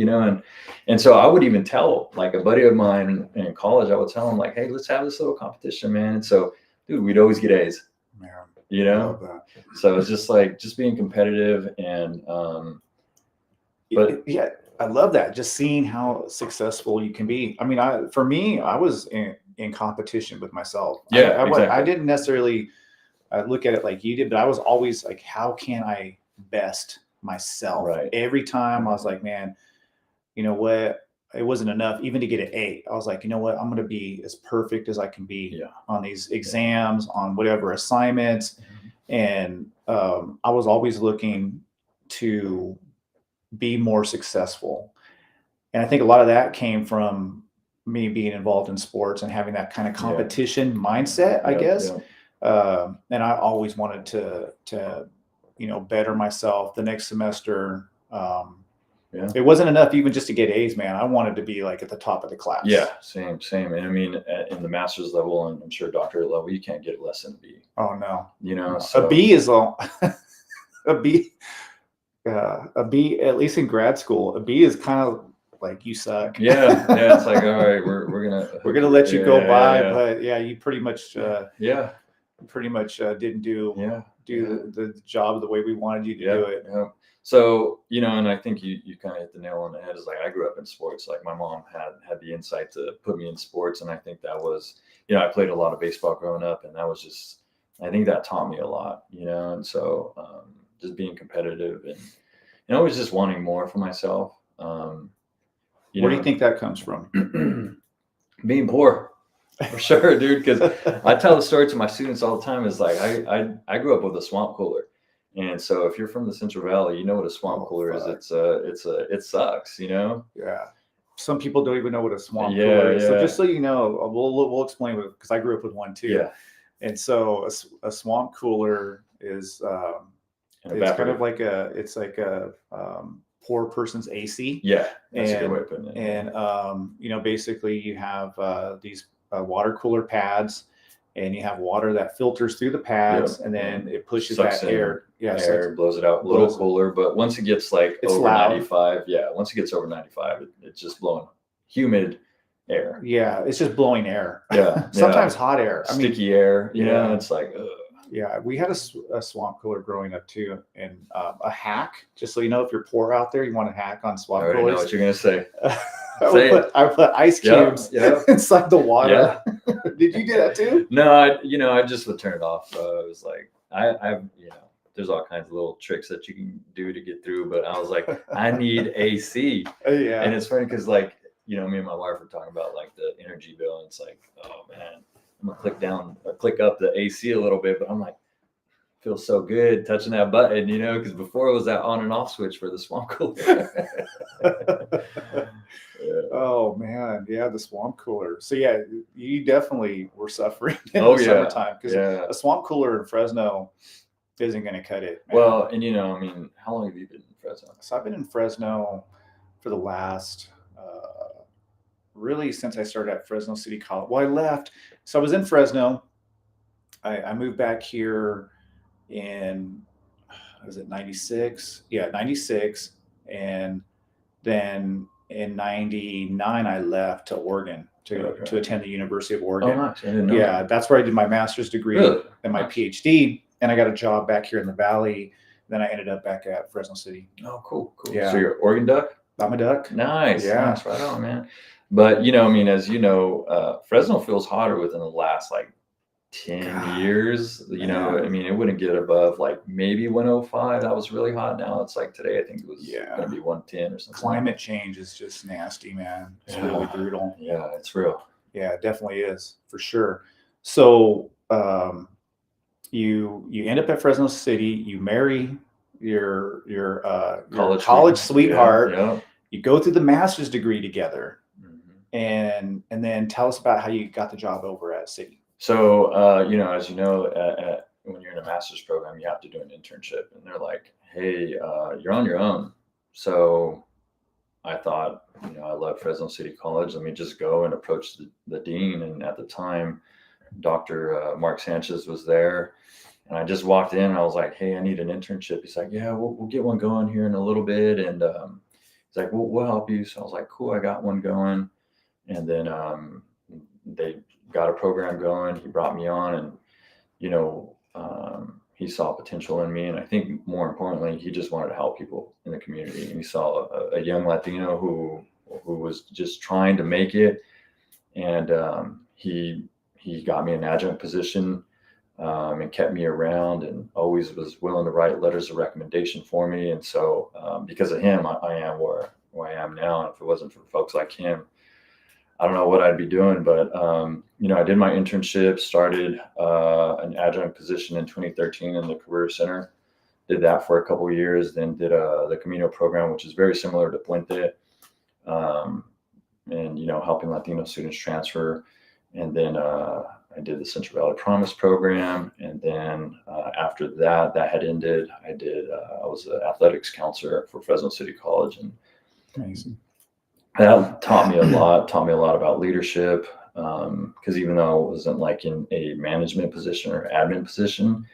And so I would even tell like a buddy of mine in college, I would tell him like, hey, let's have this little competition, man. And so, dude, we'd always get A's. Man, So it's just being competitive and, but yeah, I love that. Just seeing how successful you can be. For me, I was in competition with myself. Yeah, exactly. I didn't necessarily look at it like you did, but I was always like, how can I best myself? Right. Every time I was like, man, you know what? It wasn't enough even to get an A. I was like, you know what? I'm going to be as perfect as I can be on these exams, on whatever assignments. Mm-hmm. And I was always looking to be more successful. And I think a lot of that came from me being involved in sports and having that kind of competition mindset, I guess. Yeah. And I always wanted to better myself the next semester. It wasn't enough even just to get A's, man. I wanted to be like at the top of the class. Yeah, same. And in the master's level, and I'm sure doctorate level, you can't get less than a B. Oh no. So a B is a B. A B, at least in grad school, a B is kind of like you suck. Yeah. It's like, all right, we're gonna let you go by, but you pretty much didn't do the job the way we wanted you to do it. Yeah. So and I think you kind of hit the nail on the head. Is like I grew up in sports. Like my mom had the insight to put me in sports, and I think that was I played a lot of baseball growing up, and that was just I think that taught me a lot, and so just being competitive and always just wanting more for myself. Where do you think that comes from? Being poor, for sure, dude. Because I tell the story to my students all the time. Is like I grew up with a swamp cooler, and so if you're from the Central Valley, you know what a swamp cooler is. It sucks, Yeah. Some people don't even know what a swamp Yeah, cooler is. So yeah. just so you know, we'll explain it because I grew up with one too. Yeah, And so a swamp cooler is an it's kind of evaporator. like a poor person's AC. Yeah, that's a good And way of putting it. and basically you have these water cooler pads, and you have water that filters through the pads, Yep. and then it pushes Sucks that in air. Yeah, air, blows it out. A little blows it. cooler, but once it gets like It's over loud. 95, once it gets over 95, it's just blowing humid air. Yeah, it's just blowing air. Yeah, Sometimes hot air. I mean, sticky air. yeah. It's like, ugh. yeah, we had a swamp cooler growing up too, and a hack. Just so you know, if you're poor out there, you want to hack on I swamp already know coolers. what you're gonna say. I put ice cubes inside the water. Yeah. Did you do that too? No, I just would turn it off. So it was like, I've there's all kinds of little tricks that you can do to get through, but I was like, I need AC. Yeah. And it's funny because like, me and my wife were talking about like the energy bill, and it's like, oh man, I'm gonna click up the AC a little bit, but I'm like, feels so good touching that button, because before it was that on and off switch for the swamp cooler. Yeah. Oh man, yeah, the swamp cooler. So yeah, you definitely were suffering in Oh, the yeah. summertime because Yeah. a swamp cooler in Fresno isn't going to cut it, man. Well, and how long have you been in Fresno? So I've been in Fresno for the last really since I started at Fresno City College. Well, I left, so I was in Fresno. I moved back here in, was it 96? Yeah, 96. And then in 99, I left to Oregon to attend the University of Oregon. Oh, nice. I didn't know Yeah, that. that's where I did my master's degree Really? and my Nice. PhD. And I got a job back here in the Valley. Then I ended up back at Fresno City. Oh, cool. Yeah. So you're Oregon Duck? I'm a Duck. Nice. Yeah. Nice. Right on, man. But, as you know, Fresno feels hotter within the last like 10 God, years. man. It wouldn't get above like maybe 105. That was really hot. Now it's like today, I think it was going to be 110 or something. Climate change is just nasty, man. It's really brutal. Yeah, it's real. Yeah, it definitely is, for sure. So you end up at Fresno City, you marry your college sweetheart. Yeah. You go through the master's degree together. And then tell us about how you got the job over at City. So, as you know, when you're in a master's program, you have to do an internship, and they're like, hey, you're on your own. So I thought, I love Fresno City College. Let me just go and approach the dean. And at the time, Dr. Mark Sanchez was there. And I just walked in and I was like, hey, I need an internship. He's like, yeah, we'll get one going here in a little bit. And he's like, well, we'll help you. So I was like, cool, I got one going. And then they got a program going. He brought me on, and he saw potential in me. And I think more importantly, he just wanted to help people in the community. And he saw a young Latino who was just trying to make it. And he got me an adjunct position and kept me around, and always was willing to write letters of recommendation for me. And so because of him, I am where I am now. And if it wasn't for folks like him, I don't know what I'd be doing. But I did my internship, started an adjunct position in 2013 in the Career Center, did that for a couple of years, then did the Camino program, which is very similar to Pente, and helping Latino students transfer. And then I did the Central Valley Promise program, and then after that had ended, I was an athletics counselor for Fresno City College, and amazing. That taught me a lot about leadership, because even though it wasn't like in a management position or admin position,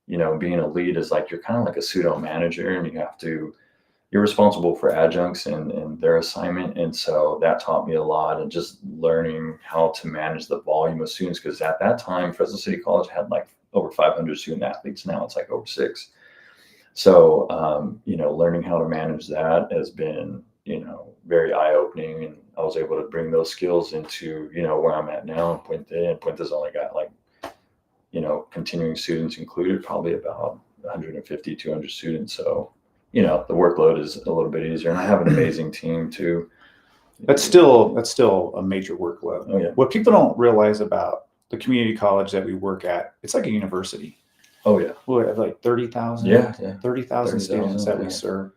being a lead is like, you're kind of like a pseudo manager, and you're responsible for adjuncts and their assignment. And so that taught me a lot, and just learning how to manage the volume of students, because at that time, Fresno City College had like over 500 student athletes. Now it's like over 6. So, learning how to manage that has been, very eye-opening, and I was able to bring those skills into, where I'm at now in Puente. And Puente's only got like, continuing students included, probably about 150, 200 students. So, the workload is a little bit easier, and I have an amazing team too. That's still a major workload. Oh, yeah. What people don't realize about the community college that we work at, it's like a university. Oh yeah. We have like 30,000 Yeah. 30,000 students that we serve.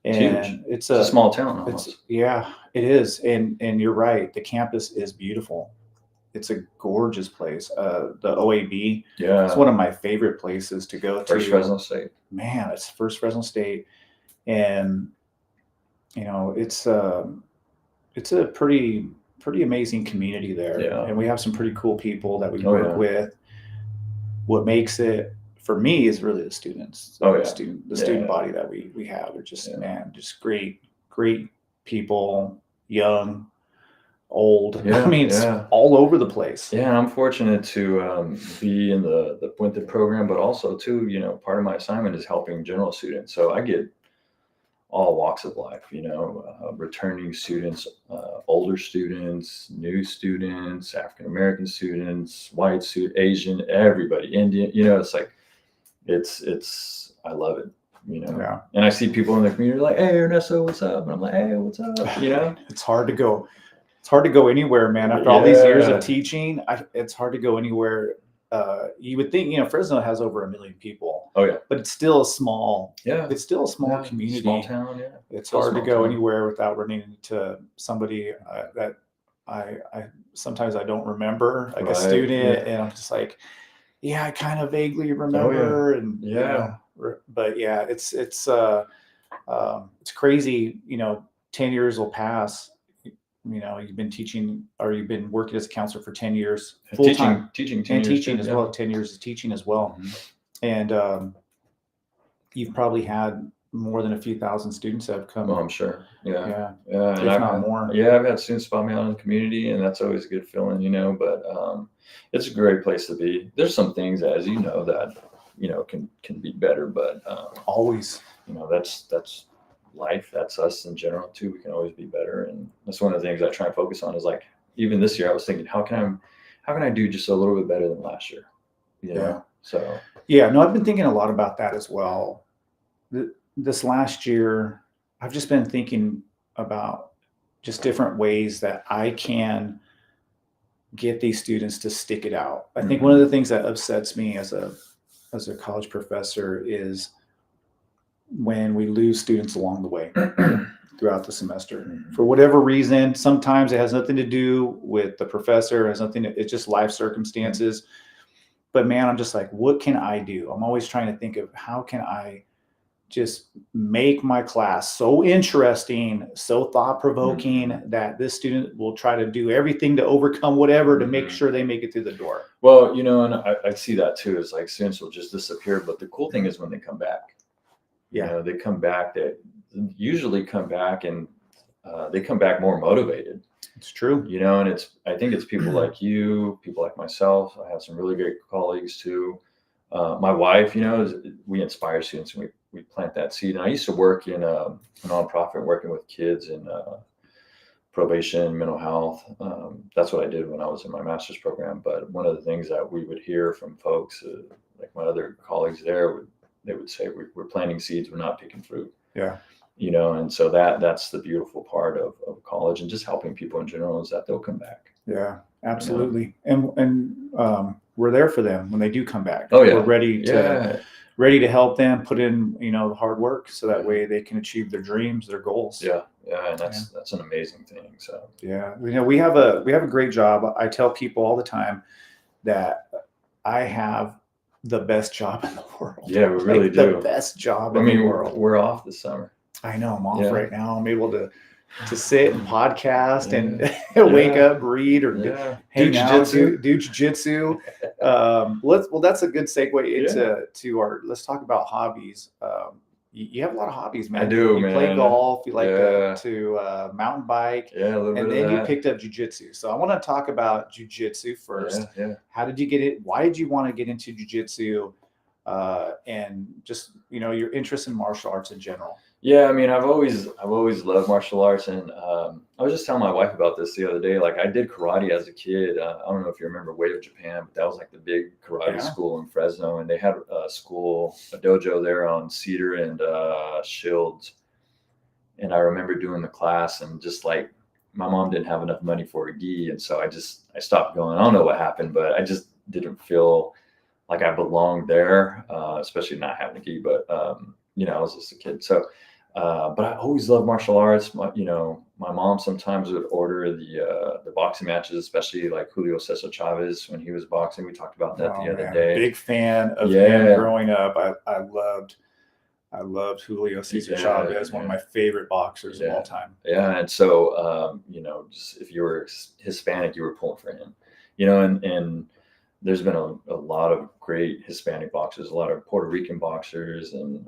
It's And huge. it's a small town almost. Yeah, it is. And you're right. The campus is beautiful. It's a gorgeous place. The OAB, it's one of my favorite places to go to. First Fresno State. Man, it's First Fresno State. And, it's a pretty amazing community there. Yeah. And we have some pretty cool people that we Oh, work yeah. with. What makes it, for me, is really the students. Oh, yeah. The student body that we have. They're just, just great people, young, old. Yeah, I mean, it's all over the place. Yeah, I'm fortunate to be in the Pente program, but also too, part of my assignment is helping general students. So I get all walks of life, returning students, older students, new students, African-American students, white students, Asian, everybody, Indian, it's like, I love it, Yeah. And I see people in the community like, hey, Ernesto, what's up? And I'm like, hey, what's up? It's hard to go. It's hard to go anywhere, man. After all these years of teaching, it's hard to go anywhere. You would think, Fresno has over 1 million people. Oh yeah, but it's still a small. Yeah, it's still a small community, small town. Yeah, it's hard to go anywhere without running into somebody that I sometimes I don't remember, like a student, and I'm just like, yeah, I kind of vaguely remember, and but yeah, it's crazy. 10 years will pass. You've been teaching, or you've been working as a counselor for 10 years, full time, teaching as well. 10 years of teaching as well. Mm-hmm. And you've probably had more than a few thousand students that have come. Oh, I'm sure. Yeah. If not more. Yeah, I've had students spot me out in the community, and that's always a good feeling, But it's a great place to be. There's some things, as you know, that can be better, but always, that's life. That's us in general too. We can always be better, and that's one of the things I try and focus on. Is like, even this year, I was thinking, how can I do just a little bit better than last year? So no, I've been thinking a lot about that as well. This last year, I've just been thinking about just different ways that I can get these students to stick it out. I think one of the things that upsets me as a college professor is when we lose students along the way throughout the semester for whatever reason. Sometimes it has nothing to do with the professor, it's just life circumstances. But man, I'm just like, what can I do? I'm always trying to think of how can I just make my class so interesting, so thought-provoking that this student will try to do everything to overcome whatever to make sure they make it through the door. Well, and I see that too. It's like students will just disappear, but the cool thing is when they come back. They come back. They usually come back, and they come back more motivated. It's true. And I think it's people like you, people like myself. I have some really great colleagues too. My wife, we inspire students, and we plant that seed. And I used to work in a nonprofit working with kids in probation, mental health. That's what I did when I was in my master's program. But one of the things that we would hear from folks, like my other colleagues there, they would say, we're planting seeds, we're not picking fruit. Yeah. And so that's the beautiful part of college, and just helping people in general, is that they'll come back. Yeah, absolutely. And we're there for them when they do come back. Oh yeah. We're ready to help them put in, the hard work, so that way they can achieve their dreams, their goals. Yeah. And that's an amazing thing. So yeah, we have a great job. I tell people all the time that I have the best job in the world. Yeah, we really do. The best job in the world. We're off this summer. I know, I'm off right now. I'm able to sit and podcast and wake up, read, or hang out, do jiu-jitsu. That's a good segue into our. Let's talk about hobbies. You have a lot of hobbies, man. I do, you play golf. You like to mountain bike. Yeah, a little bit. And then you picked up jiu-jitsu. So I want to talk about jiu-jitsu first. Yeah. How did you get it? Why did you want to get into jiu-jitsu? And just your interest in martial arts in general. Yeah, I mean, I've always loved martial arts, and I was just telling my wife about this the other day. Like, I did karate as a kid. I don't know if you remember Way of Japan, but that was like the big karate Yeah. school in Fresno, and they had a dojo there on Cedar and Shields. And I remember doing the class, and just like my mom didn't have enough money for a gi, and so I stopped going. I don't know what happened, but I just didn't feel like I belonged there, especially not having a gi. But I was just a kid. So, but I always loved martial arts. My mom sometimes would order the boxing matches, especially like Julio Cesar Chavez when he was boxing. We talked about that the other day. Big fan of him growing up. I loved Julio Cesar Chavez, one of my favorite boxers of all time. Yeah, and so just if you were Hispanic, you were pulling for him. And there's been a lot of great Hispanic boxers, a lot of Puerto Rican boxers, and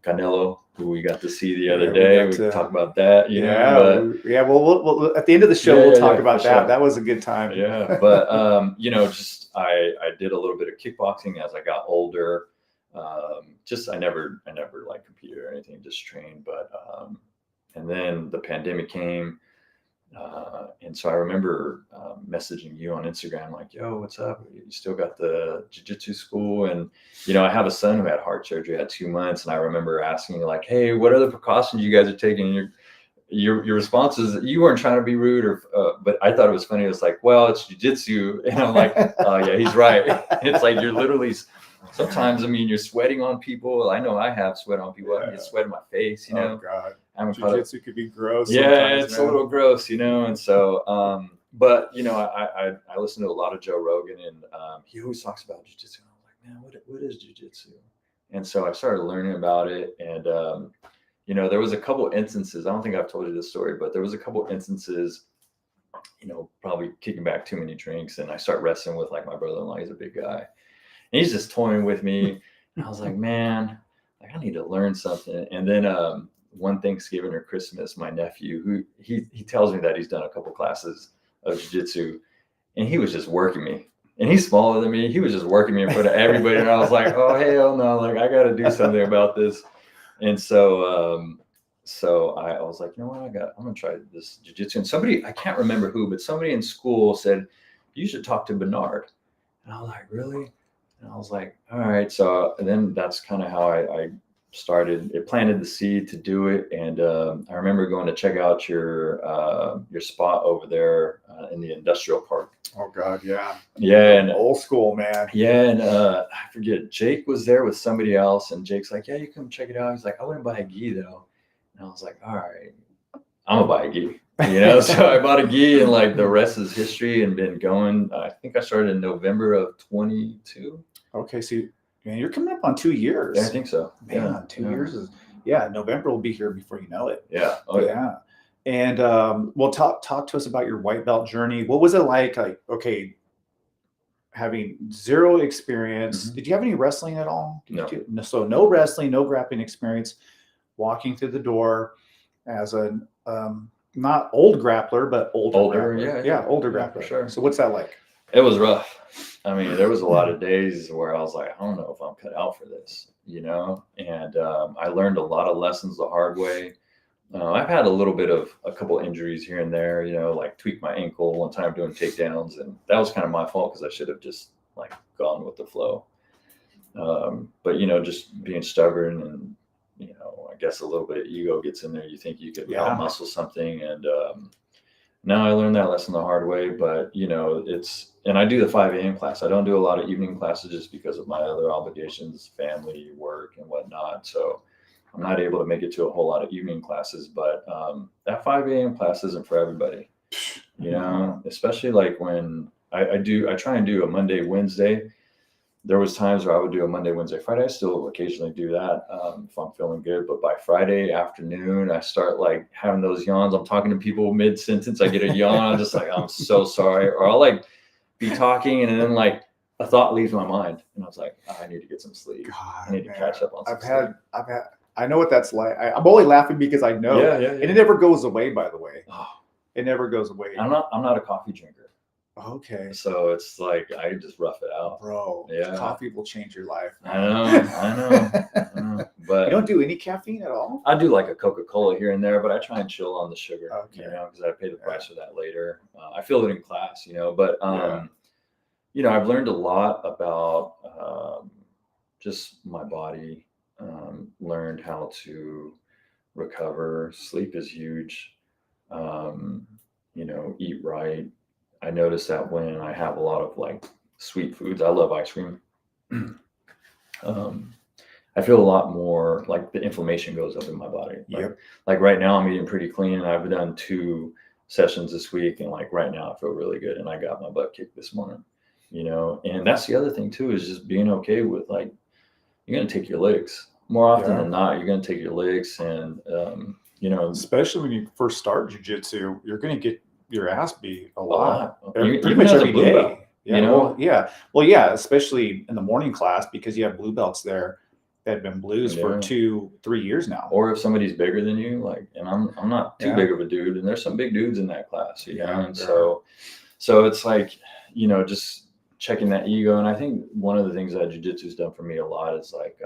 Canelo, who we got to see the other day. We talk about that. Well, at the end of the show, we'll talk about that. Sure. That was a good time. Yeah, but just I did a little bit of kickboxing as I got older. I never like competed or anything, just trained. But and then the pandemic came. And so I remember messaging you on Instagram, like, yo, what's up? You still got the jiu-jitsu school? And, I have a son who had heart surgery at 2 months. And I remember asking you, like, hey, what are the precautions you guys are taking? And your response is you weren't trying to be rude, but I thought it was funny. It was like, well, it's jiu-jitsu. And I'm like, oh, yeah, he's right. It's like you're literally sometimes, you're sweating on people. I know I have sweat on people. I get sweat in my face, Oh, God. Jiu-jitsu could be gross. Yeah, it's a little gross, and so, but I listen to a lot of Joe Rogan, and he always talks about jiu-jitsu. And I'm like, man, what is jiu-jitsu? And so I started learning about it, and there was a couple instances. I don't think I've told you this story, but there was a couple instances, probably kicking back too many drinks, and I start wrestling with like my brother-in-law. He's a big guy, and he's just toying with me. And I was like, man, I need to learn something. And then one Thanksgiving or Christmas, my nephew, who he tells me that he's done a couple classes of jiu-jitsu, and he was just working me. And he's smaller than me. He was just working me in front of everybody. And I was like, oh, hell no, like I got to do something about this. And so I was like, you know what, I'm going to try this jiu-jitsu. And somebody, I can't remember who, but somebody in school said, you should talk to Bernard. And I was like, really? And I was like, all right. So and then that's kind of how I started. It planted the seed to do it. And I remember going to check out your spot over there in the industrial park. Oh God, yeah. Yeah, and old school, man. Yeah, and I forget, Jake was there with somebody else, and Jake's like, yeah, you come check it out. He's like, I wouldn't buy a gi though. And I was like, all right, I'm gonna buy a gi. So I bought a gi, and like the rest is history, and been going. I think I started in November of 22. Okay, so man, you're coming up on 2 years. Yeah, I think so. Man, 2 years is November will be here before you know it. Yeah. Oh yeah. And well, talk to us about your white belt journey. What was it like? Like, okay, having zero experience. Mm-hmm. Did you have any wrestling at all? No. So no wrestling, no grappling experience. Walking through the door as a not old grappler, but older grappler. Yeah, older grappler. For sure. So what's that like? It was rough. I mean, there was a lot of days where I was like, I don't know if I'm cut out for this, and I learned a lot of lessons the hard way. I've had a couple injuries here and there, like tweaked my ankle one time doing takedowns, and that was kind of my fault because I should have just like gone with the flow. But just being stubborn and I guess a little bit of ego gets in there. You think you could out-muscle something, and now I learned that lesson the hard way. But and I do the 5 a.m. class. I don't do a lot of evening classes just because of my other obligations, family, work, and whatnot. So I'm not able to make it to a whole lot of evening classes, but that 5 a.m. class isn't for everybody, especially like when I try and do a Monday, Wednesday. There was times where I would do a Monday, Wednesday, Friday. I still occasionally do that if I'm feeling good. But by Friday afternoon, I start like having those yawns. I'm talking to people mid-sentence. I get a yawn. I'm just like, I'm so sorry. Or I'll like be talking and then like a thought leaves my mind. And I was like, I need to get some sleep. God, I need to catch up on some sleep. I know what that's like. I'm only laughing because I know. Yeah. And it never goes away, by the way. Oh. It never goes away. I'm not a coffee drinker. Okay. So it's like I just rough it out. Bro, Yeah. coffee will change your life. I know. But You don't do any caffeine at all? I do like a Coca-Cola here and there, but I try and chill on the sugar, Okay. because I pay the price for that later. I feel it in class, but I've learned a lot about just my body, learned how to recover. Sleep is huge. Eat right. I notice that when I have a lot of like sweet foods, I love ice cream. I feel a lot more like the inflammation goes up in my body. Like right now I'm eating pretty clean, and I've done 2 sessions this week, and like right now I feel really good, and I got my butt kicked this morning, and that's the other thing too, is just being okay with like, you're going to take your licks more often than not. You're going to take your licks, and especially when you first start jiu-jitsu, you're going to get your ass beat a lot. Pretty much every day. Well, yeah, especially in the morning class, because you have blue belts there that have been blues for 2-3 years now. Or if somebody's bigger than you, like, and I'm not too big of a dude, and there's some big dudes in that class, and so it's like, just checking that ego. And I think one of the things that jiu-jitsu has done for me a lot is like,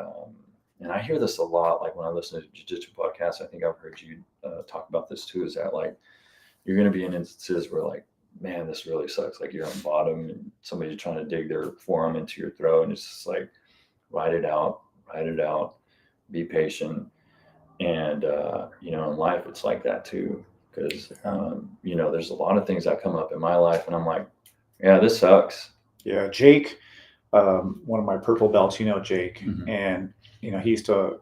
and I hear this a lot, like when I listen to jiu-jitsu podcasts, I think I've heard you talk about this too, is that like, you're going to be in instances where like, man, this really sucks. Like you're on bottom and somebody's trying to dig their forearm into your throat, and it's just like, ride it out, be patient. And, in life, it's like that too. Because, there's a lot of things that come up in my life, and I'm like, yeah, this sucks. Yeah. Jake, one of my purple belts, Jake, and, he used to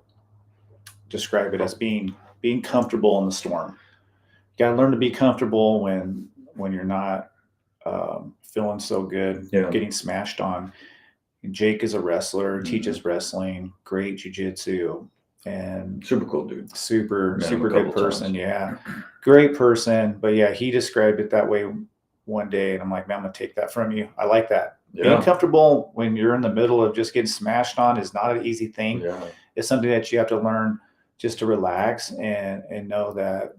describe it as being comfortable in the storm. You got to learn to be comfortable when you're not feeling so good, getting smashed on. Jake is a wrestler, teaches wrestling, great jiu-jitsu, and super cool dude. Super good person. Yeah. Great person. But yeah, he described it that way one day, and I'm like, man, I'm going to take that from you. I like that. Yeah. Being comfortable when you're in the middle of just getting smashed on is not an easy thing. Yeah. It's something that you have to learn just to relax and know that,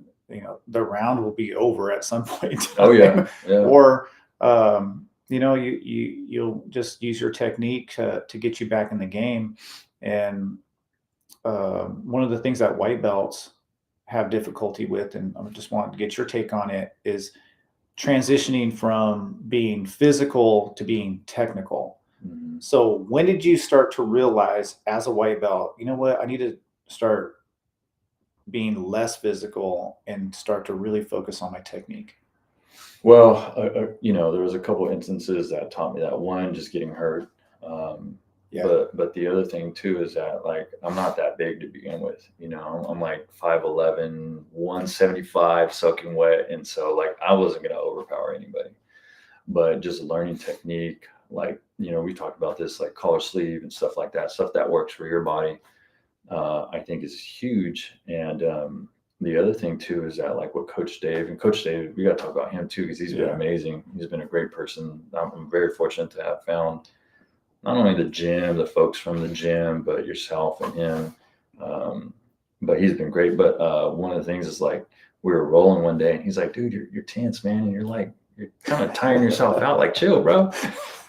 the round will be over at some point. Oh yeah. Or, you'll just use your technique to get you back in the game. And one of the things that white belts have difficulty with, and I just want to get your take on it, is transitioning from being physical to being technical. Mm-hmm. So when did you start to realize as a white belt, you know what, I need to start being less physical and start to really focus on my technique? Well, there was a couple instances that taught me that. One, just getting hurt. But the other thing too is that like, I'm not that big to begin with. I'm like 5'11", 175, soaking wet, and so like I wasn't gonna overpower anybody. But just learning technique, like we talked about this, like collar sleeve and stuff like that, stuff that works for your body. I think is huge. And the other thing too is that like what Coach Dave, we got to talk about him too, because he's been amazing. He's been a great person. I'm very fortunate to have found not only the gym, the folks from the gym, but yourself and him. But he's been great. But one of the things is like, we were rolling one day, and he's like, dude, you're tense, man, and you're kind of tiring yourself out. Like, chill, bro.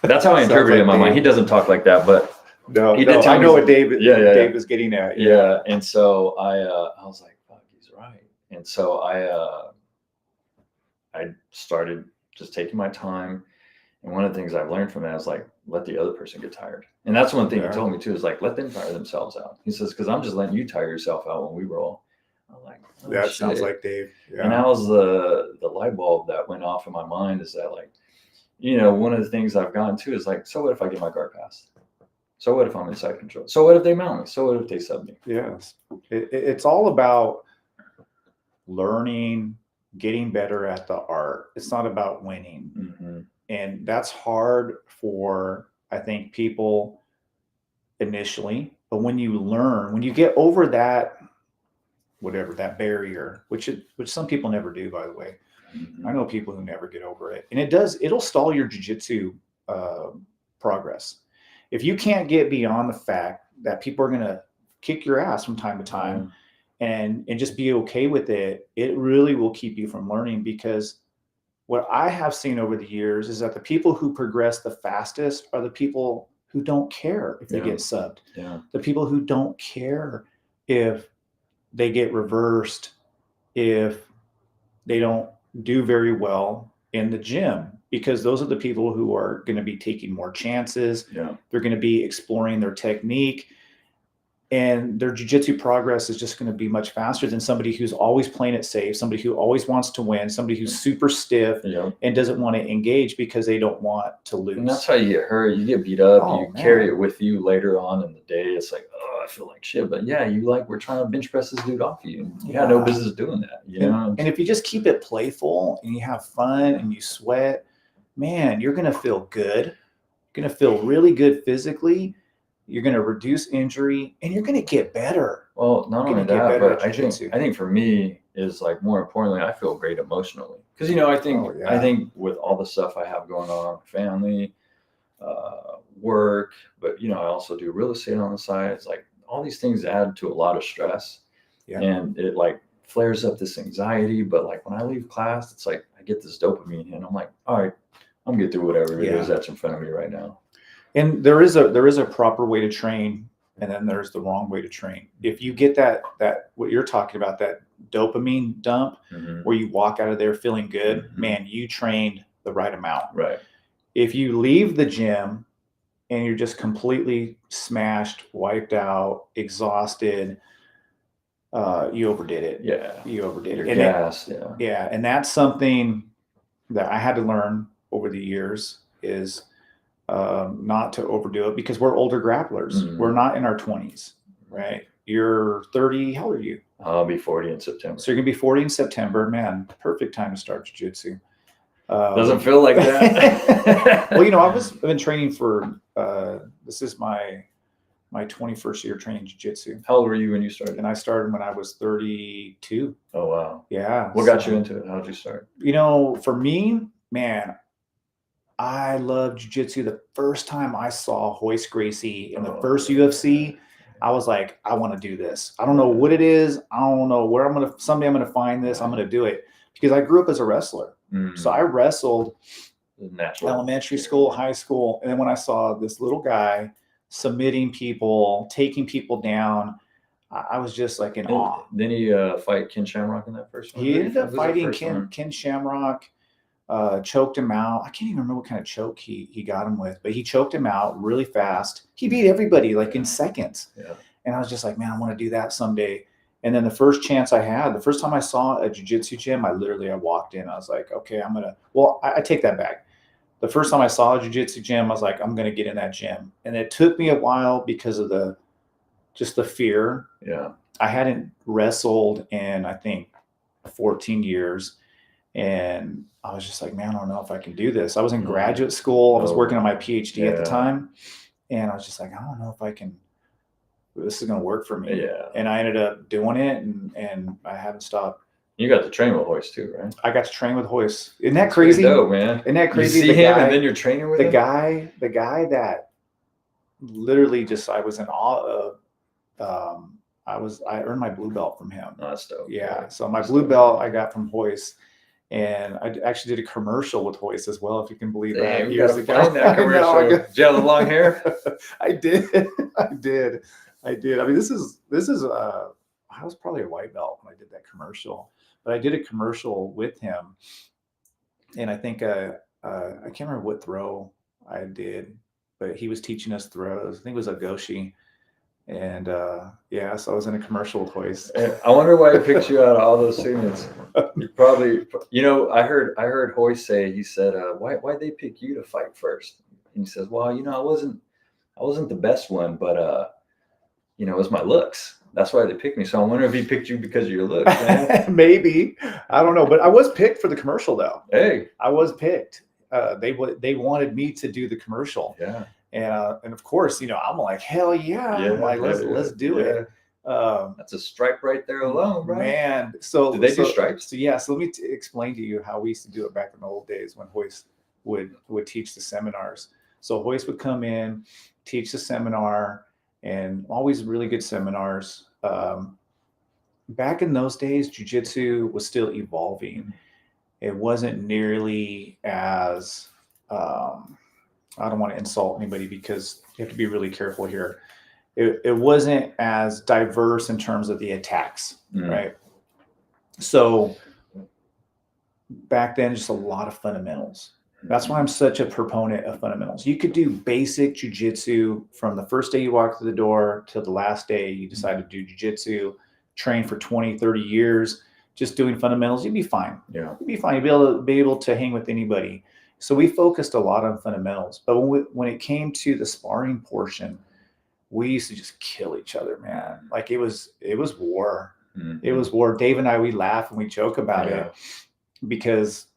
That's how I interpret it in my mind. He doesn't talk like that, but he did tell me what Dave was getting at. Yeah. And so I was like, fuck, he's right. And so I started just taking my time. And one of the things I've learned from that is like, let the other person get tired. And that's one thing he told me too, is like, let them tire themselves out. He says, because I'm just letting you tire yourself out when we roll. I'm like, oh, that shit. Sounds like Dave. Yeah. And that was the light bulb that went off in my mind, is that like, one of the things I've gotten to is like, so what if I get my guard passed? So what if I'm inside control? So what if they mount me? So what if they sub me? Yes. It's all about learning, getting better at the art. It's not about winning. Mm-hmm. And that's hard for, I think, people initially. But when you learn, when you get over that, whatever, that barrier, which some people never do, by the way. Mm-hmm. I know people who never get over it. And it'll stall your jiu-jitsu progress. If you can't get beyond the fact that people are going to kick your ass from time to time, and just be okay with it, it really will keep you from learning, because what I have seen over the years is that the people who progress the fastest are the people who don't care if they Yeah. get subbed. Yeah. The people who don't care if they get reversed, if they don't do very well in the gym, because those are the people who are going to be taking more chances. Yeah. They're going to be exploring their technique, and their jiu-jitsu progress is just going to be much faster than somebody who's always playing it safe, somebody who always wants to win, somebody who's super stiff Yeah. and doesn't want to engage because they don't want to lose. And that's how you get hurt. You get beat up. Oh, you carry man. it with you later on in the day. It's like, oh, I feel like shit. But yeah, we're trying to bench press this dude off you. You got no Yeah. business doing that. You know? And if you just keep it playful and you have fun and you sweat, man, you're going to feel good. You're going to feel really good physically. You're going to reduce injury, and you're going to get better. Well, not You're only gonna get that, better but at jiu-jitsu. I think for me is like more importantly, I feel great emotionally because I think Oh, yeah. I think with all the stuff I have going on, family, work, but I also do real estate on the side. It's like all these things add to a lot of stress, Yeah. and it like flares up this anxiety. But like when I leave class, it's like I get this dopamine, and I'm like, all right, I'm gonna get through whatever it is that's in front of me right now. And there is a proper way to train, and then there's the wrong way to train. If you get that what you're talking about, that dopamine dump, where you walk out of there feeling good, man, you trained the right amount. Right. If you leave the gym and you're just completely smashed, wiped out, exhausted, you overdid it. Yeah. You overdid You're it. gassed. Yeah. And that's something that I had to learn over the years is not to overdo it, because we're older grapplers. We're not in our 20s, right? You're 30. How old are you? I'll be 40 in September. So you're going to be 40 in September. Man, perfect time to start jiu-jitsu. Doesn't feel like that. Well, I've been training for, this is my 21st year training jiu-jitsu. How old were you when you started? And I started when I was 32. Oh, wow. Yeah. What got you into it? How did you start? For me, man, I love jiu-jitsu. The first time I saw Royce Gracie in the first UFC, I was like, I want to do this. I don't know what it is. I don't know where someday I'm going to find this. I'm going to do it, because I grew up as a wrestler. So I wrestled elementary school, high school. And then when I saw this little guy submitting people, taking people down, I was just like in awe. Then he fight Ken Shamrock in that first one? He ended up fighting Ken Shamrock. Choked him out. I can't even remember what kind of choke he got him with, but he choked him out really fast. He beat everybody in seconds. Yeah. And I was just like, man, I want to do that someday. And then the first chance I had, the first time I saw a jiu-jitsu gym, I walked in. I was like, okay, I take that back. The first time I saw a jiu-jitsu gym, I was like, I'm going to get in that gym. And it took me a while because of the fear. Yeah. I hadn't wrestled in, I think, 14 years. And I was just like, man, I don't know if I can do this. I was in graduate school. I was working on my PhD at the time. And I was just like, I don't know if this is going to work for me. Yeah. And I ended up doing it, and I haven't stopped. You got to train with Royce too, right? I got to train with Royce. Isn't that crazy? Dope, man. Isn't that crazy? You see him and then you're training with him? The guy that literally I was in awe of. I earned my blue belt from him. Oh, that's dope. Yeah. So my blue belt I got from Royce. And I actually did a commercial with Royce as well, if you can believe that. You got to find that commercial. Did you have the long hair? I did. I mean, this is I was probably a white belt when I did that commercial, but I did a commercial with him, and I think I can't remember what throw I did, but he was teaching us throws. I think it was a goshi. And so I was in a commercial with Royce. I wonder why he picked you out of all those students. You probably, I heard Royce say, he said, why'd they pick you to fight first? And he says, well, I wasn't the best one, but it was my looks. That's why they picked me. So I wonder if he picked you because of your looks. Man. Maybe, I don't know, but I was picked for the commercial though. Hey, I was picked. They wanted me to do the commercial. Yeah. And of course, I'm like, hell yeah. I'm like, let's do it. That's a stripe right there alone, bro. Man. So did they do stripes? So let me explain to you how we used to do it back in the old days when Royce would teach the seminars. So Royce would come in, teach the seminar, and always really good seminars. Back in those days, jiu-jitsu was still evolving. it wasn't nearly as, I don't want to insult anybody because you have to be really careful here. It wasn't as diverse in terms of the attacks, right? So back then, just a lot of fundamentals. That's why I'm such a proponent of fundamentals. You could do basic jiu-jitsu from the first day you walk through the door till the last day you decide to do jiu-jitsu, train for 20, 30 years, just doing fundamentals, you'd be fine. Yeah. You'd be fine. You'd be able to hang with anybody. So we focused a lot on fundamentals. But when it came to the sparring portion, we used to just kill each other, man. Like it was war. It was war. Dave and I, we laugh and we joke about it because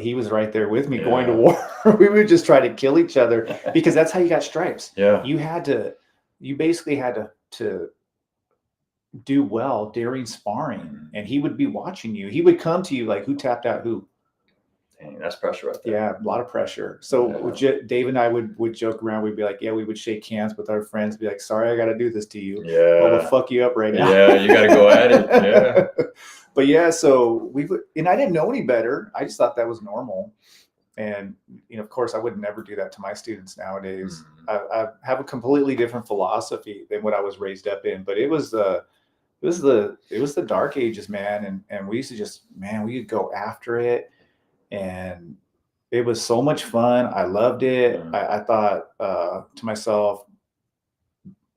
he was right there with me going to war. We would just try to kill each other because that's how you got stripes. Yeah. You basically had to do well during sparring, and he would be watching you. He would come to you like, who tapped out who? Dang, that's pressure right there. Yeah, a lot of pressure. So Dave and I would joke around. We'd be like, yeah, we would shake hands with our friends, be like, sorry, I got to do this to you. Yeah. But we'll fuck you up right now. Yeah, you got to go at it. Yeah. But yeah, so and I didn't know any better. I just thought that was normal. And, of course, I would never do that to my students nowadays. I have a completely different philosophy than what I was raised up in. But it was the dark ages, man. And we used to just, we could go after it. And it was so much fun. I loved it. I thought to myself,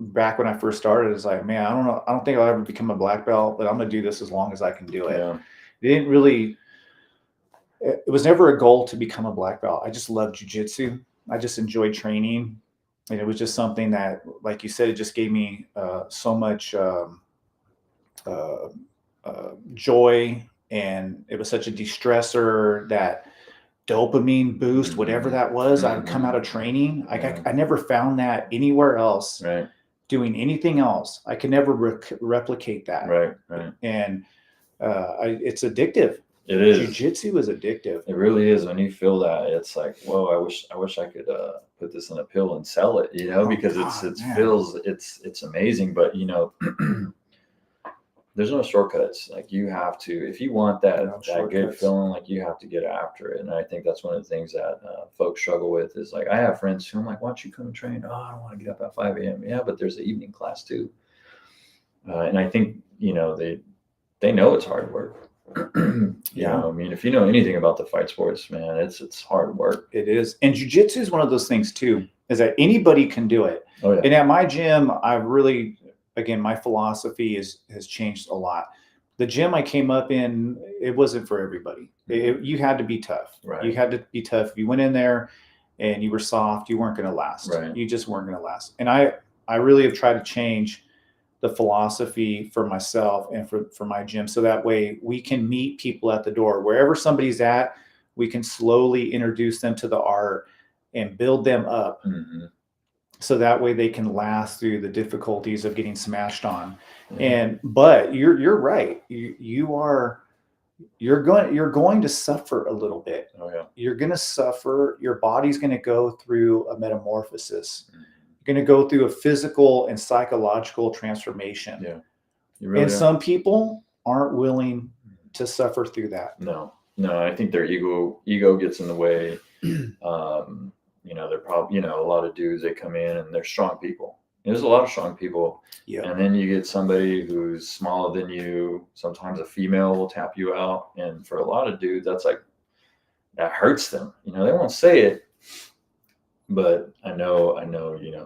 back when I first started, it's like, man, I don't know. I don't think I'll ever become a black belt, but I'm going to do this as long as I can do it. Yeah. It was never a goal to become a black belt. I just loved jiu-jitsu. I just enjoyed training. And it was just something that, like you said, it just gave me so much joy. And it was such a de-stressor, that dopamine boost, whatever that was. I would come out of training. I never found that anywhere else. Right. Doing anything else. I could never replicate that. Right. And it's addictive. It is. Jiu-jitsu is addictive. It really is. When you feel that, it's like, whoa, I wish I could put this in a pill and sell it, because it's amazing. But there's no shortcuts. Like, you have to, if you want that good feeling, like, you have to get after it. And I think that's one of the things that folks struggle with is, like, I have friends who I'm like, why don't you come and train? Oh, I don't want to get up at 5 a.m. Yeah, but there's an evening class too. And I think, they know it's hard work. If you know anything about the fight sports, man, it's hard work. It is. And jiu-jitsu is one of those things too, is that anybody can do it. Oh, yeah. And at my gym, again, my philosophy has changed a lot. The gym I came up in, it wasn't for everybody. You had to be tough. Right. You had to be tough. If you went in there and you were soft, you weren't going to last. Right. You just weren't going to last. And I really have tried to change the philosophy for myself and for my gym. So that way we can meet people at the door. Wherever somebody's at, we can slowly introduce them to the art and build them up. So that way they can last through the difficulties of getting smashed on. But you're right. You're going to suffer a little bit. Oh, yeah. You're going to suffer. Your body's going to go through a metamorphosis. You're going to go through a physical and psychological transformation. Yeah. You really and some people aren't willing to suffer through that. No, I think their ego gets in the way. They're probably, a lot of dudes, they come in and they're strong people. There's a lot of strong people. Yeah. And then you get somebody who's smaller than you. Sometimes a female will tap you out. And for a lot of dudes, that hurts them. They won't say it, but I know,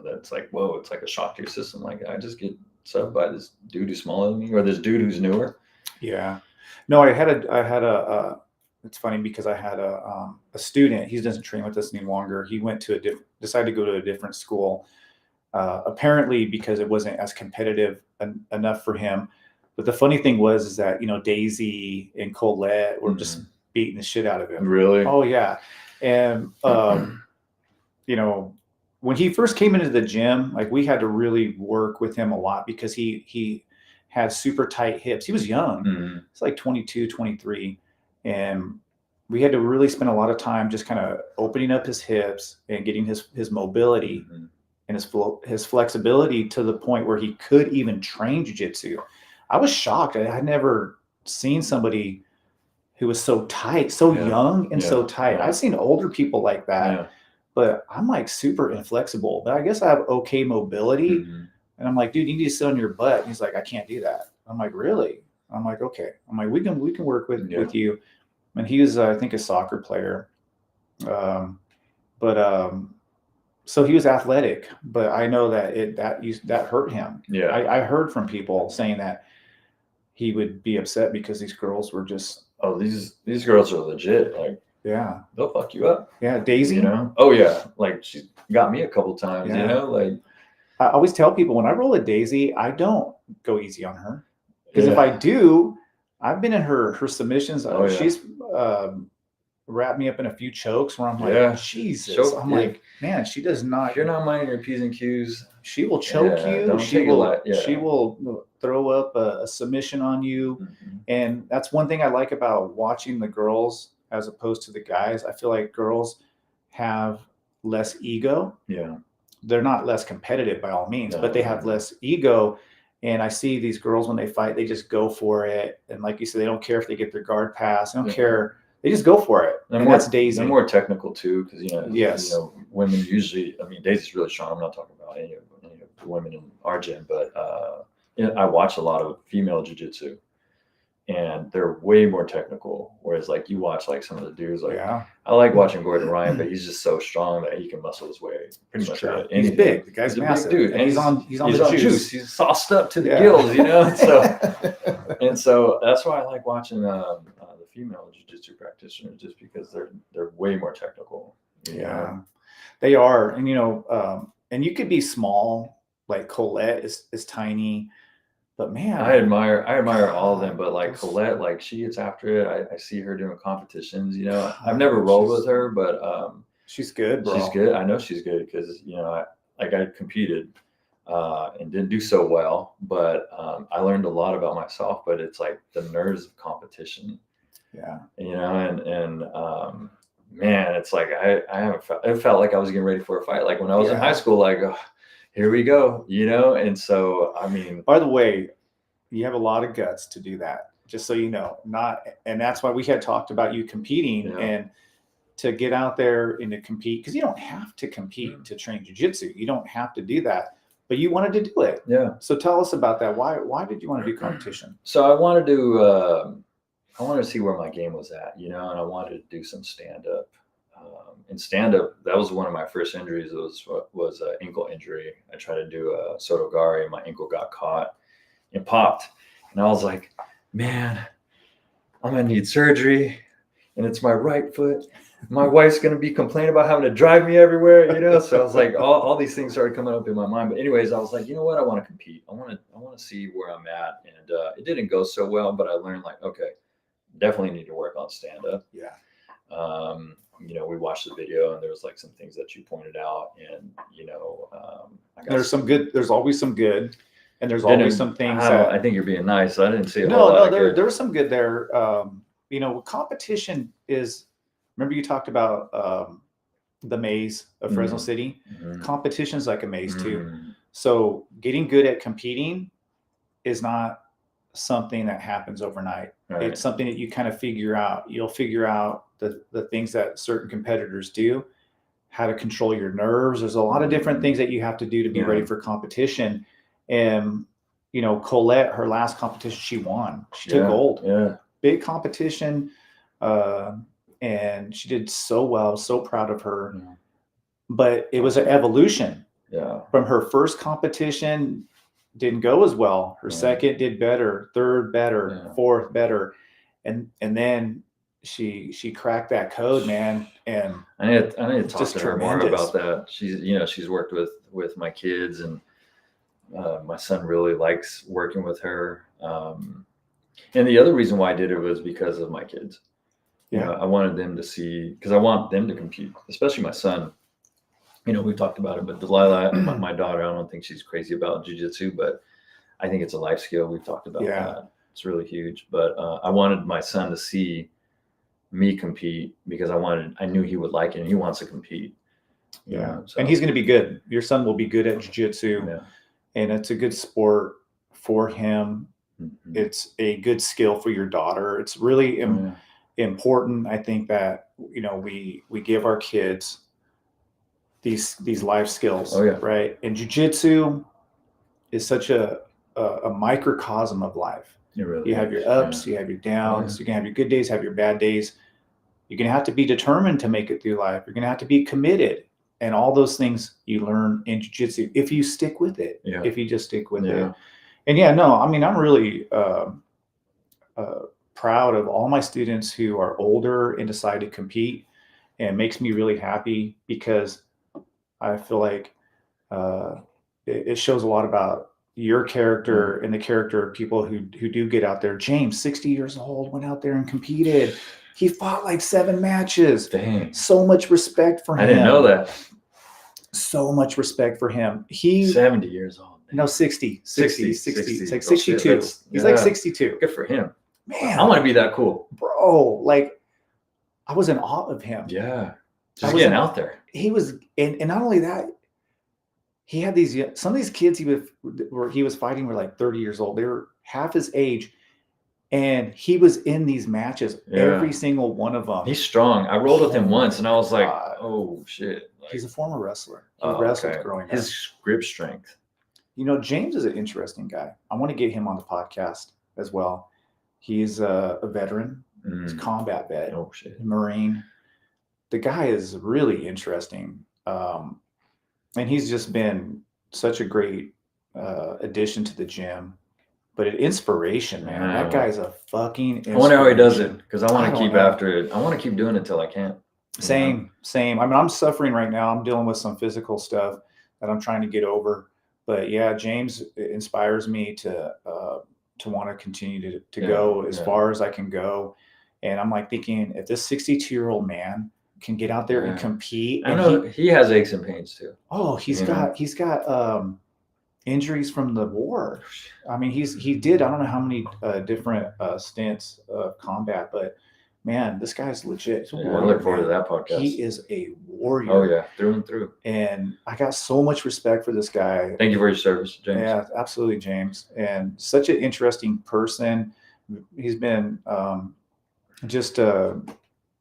that's like, whoa, it's like a shock to your system. Like, I just get subbed by this dude who's smaller than me, or this dude who's newer. Yeah. No, it's funny because I had a student. He doesn't train with us any longer. He went to decided to go to a different school, apparently because it wasn't as competitive enough for him. But the funny thing is that Daisy and Colette were just beating the shit out of him. Really? Oh yeah. And when he first came into the gym, like, we had to really work with him a lot because he had super tight hips. He was young. It's like 22, 23. And we had to really spend a lot of time just kind of opening up his hips and getting his mobility and his flexibility to the point where he could even train jiu-jitsu. I was shocked. I had never seen somebody who was so tight, so Yeah. young and so Yeah. tight. Yeah. I've seen older people like that, Yeah. but I'm like super inflexible. But I guess I have okay mobility. Mhm. And I'm like, dude, you need to sit on your butt. And he's like, I can't do that. I'm like, really? I'm like, okay. I'm like, we can work Yeah. with you. And he was, I think, a soccer player. But so he was athletic, but I know that that hurt him. Yeah. I heard from people saying that he would be upset because these girls were just, Oh, these girls are legit. Like, yeah, they'll fuck you up. yeah. Daisy, You know? Oh yeah. Like, she got me a couple times. Yeah. You know, like. I always tell people when I roll a Daisy, I don't go easy on her, because if Yeah. I do, I've been in her submissions. Oh, yeah. She's wrapped me up in a few chokes where I'm like, Yeah. Jesus. I'm like, man, she does not. If you're not minding your P's and Q's, She will choke Yeah, you. don't She take it will. light, yeah. She will throw up a submission on you. mhm. And that's one thing I like about watching the girls as opposed to the guys. I feel like girls have less ego. Yeah. They're not less competitive by all means, No, but they no, have no. less ego. And I see these girls when they fight, they just go for it. And like you said, they don't care if they get their guard pass. They don't Yeah. care. They just go for it. They're And more, that's Daisy. They're more technical too, because Yes. women usually. I mean, Daisy's really strong. I'm not talking about any of the women in our gym, but I watch a lot of female jiu-jitsu, and they're way more technical. Whereas like you watch like some of the dudes, like Yeah, I like watching Gordon Ryan, but he's just so strong that he can muscle his way pretty much out of he's anything. big. The guy's He's a massive. big dude, And he's on the juice. He's sauced up to the Yeah. gills, you know. So that's why I like watching the female jiu-jitsu practitioners, just because they're way more technical. you Yeah, know? they are. And and you could be small, like Colette is tiny, but man, I admire all of them, but like those- Colette, like she gets after it. I see her doing competitions. I've God, never rolled she's- with her, but she's good, bro. she's good. I know she's good because I competed and didn't do so well, but I learned a lot about myself. But it's like the nerves of competition, Yeah, and man, it's like I haven't felt. It felt like I was getting ready for a fight. Like when I was in Yeah. high school, like here we go, And so I mean, by the way, you have a lot of guts to do that, just so you know. And that's why we had talked about you competing Yeah. and to get out there and to compete, because you don't have to compete to train jiu-jitsu. You don't have to do that, but you wanted to do it. yeah. So tell us about that. Why did you want to do competition? So I wanted to see where my game was at, and I wanted to do some stand up. And stand up, that was one of my first injuries. It was an ankle injury. I tried to do a sotogari, my ankle got caught and popped, and I was like, man, I'm gonna need surgery, and it's my right foot. My wife's gonna be complaining about having to drive me everywhere, So I was like, all these things started coming up in my mind. But anyways, I was like, you know what? I want to compete. I want to see where I'm at, and it didn't go so well. But I learned like, okay, definitely need to work on stand up. Yeah. We watched the video, and there was like some things that you pointed out, and There's always some good, and there's always some things that I think you're being nice. I didn't see a whole no, lot of there good. there was some good there. Competition is. Remember you talked about the maze of Fresno City. Mhm. Competition is like a maze too. Mhm. So getting good at competing is not something that happens overnight. Right. It's something that you kind of figure out. You'll figure out the things that certain competitors do, how to control your nerves. There's a lot of different things that you have to do to be Yeah. ready for competition. And Colette, her last competition, she won. She took gold. Yeah. Big competition. And she did so well. I was so proud of her. Yeah. But it was an evolution. Yeah. From her first competition, didn't go as well. Her Yeah. second did better, third better, Yeah. fourth better, and then she cracked that code, man. And I need to talk just to her more tremendous. about that. She's worked with my kids, and my son really likes working with her. And the other reason why I did it was because of my kids. Yeah. I wanted them to see, because I want them to compete, especially my son. We've talked about it, but Delilah, my daughter, I don't think she's crazy about jiu-jitsu, but I think it's a life skill. We've talked about that. It's really huge. But I wanted my son to see me compete, because I knew he would like it, and he wants to compete. So. And he's going to be good. Your son will be good at jiu-jitsu, and it's a good sport for him. Mm-hmm. It's a good skill for your daughter. It's really important. I think that, we give our kids these life skills, right? And jiu-jitsu is such a microcosm of life. Really you have your ups, you have your downs, you can have your good days, have your bad days. You're going to have to be determined to make it through life. You're going to have to be committed. And all those things you learn in jiu-jitsu if you stick with it, if you just stick with it. And I'm really proud of all my students who are older and decide to compete, and it makes me really happy because I feel like it shows a lot about your character and the character of people who do get out there. James, 60 years old, went out there and competed. He fought like 7 matches. Dang. So much respect for him. I didn't know that. So much respect for him. He's 70 years old. No, 60. 60. It's like 62. Shit, he's like 62. Good for him. Man. I want to be that cool. Bro, like, I was in awe of him. Yeah. Just getting out there. He was, and not only that, he had some of these kids he was fighting were like 30 years old. They were half his age. And he was in these matches, every single one of them. He's strong. I rolled with him once, and I was like, "Oh shit!" Like, he's a former wrestler. He wrestled growing up. His grip strength. James is an interesting guy. I want to get him on the podcast as well. He's a veteran. He's a combat vet. Oh shit! Marine. The guy is really interesting, and he's just been such a great addition to the gym. But an inspiration, man. That guy's a fucking inspiration. I wonder how he does it, because I want to keep after it. I want to keep doing it till I can't. Same. I mean, I'm suffering right now. I'm dealing with some physical stuff that I'm trying to get over. But yeah, James inspires me to want to continue to go as far as I can go. And I'm like thinking, if this 62-year-old man can get out there and compete. I know he has aches and pains too. Oh, he's got injuries from the war. I mean, he did, I don't know how many different stints of combat, but man, this guy's legit. I look forward to that podcast. He is a warrior. Oh yeah, through and through. And I got so much respect for this guy. Thank you for your service, James. Yeah, absolutely, James. And such an interesting person. He's been just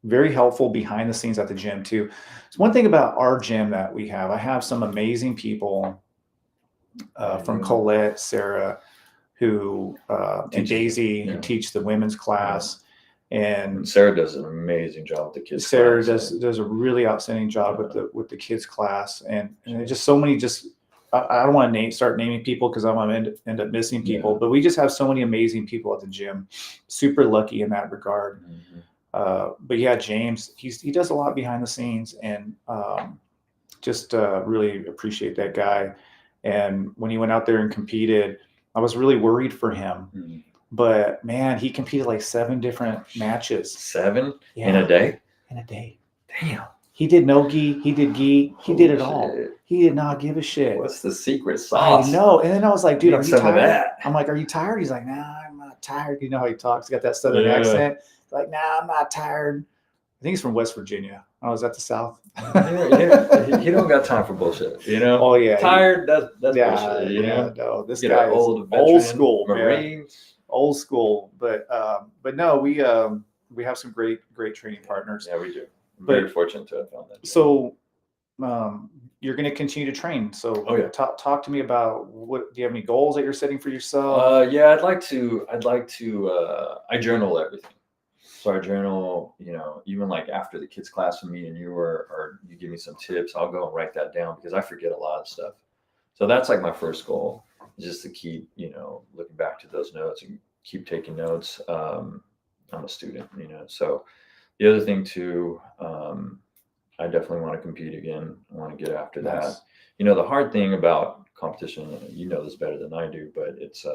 very helpful behind the scenes at the gym too. It's one thing about our gym that we have. I have some amazing people from Colette, Sarah, who and Daisy, who teach the women's class. And Sarah does an amazing job with the kids. Sarah does a really outstanding job with the kids class, and just so many. I don't want to start naming people because I'm going to end up missing people. But we just have so many amazing people at the gym. Super lucky in that regard. But yeah, James, he does a lot behind the scenes, and just really appreciate that guy. And when he went out there and competed, I was really worried for him. But man, he competed like 7 different matches. 7 in a day? In a day. Damn. He did no gi. He did gi. He did it all. He did not give a shit. What's the secret sauce? I know. And then I was like, dude, are you tired? I'm like, are you tired? He's like, nah, I'm not tired. You know how he talks? He's got that southern accent. He's like, nah, I'm not tired. I think he's from West Virginia. I was at the South. He don't got time for bullshit, you know? Oh, yeah. Tired, that's bullshit, you know? No, this guy is old school, Marines. Old school. But no, we have some great training partners. Yeah, we do. I'm very fortunate to have found that. So you're going to continue to train. So talk to me about do you have any goals that you're setting for yourself? Yeah, I'd like to I journal everything. So I journal, even like after the kids class with me and you or you give me some tips, I'll go and write that down because I forget a lot of stuff. So that's like my first goal, just to keep, looking back to those notes and keep taking notes. I'm a student, so the other thing too, I definitely want to compete again. I want to get after that. The hard thing about competition, you know this better than I do, but it's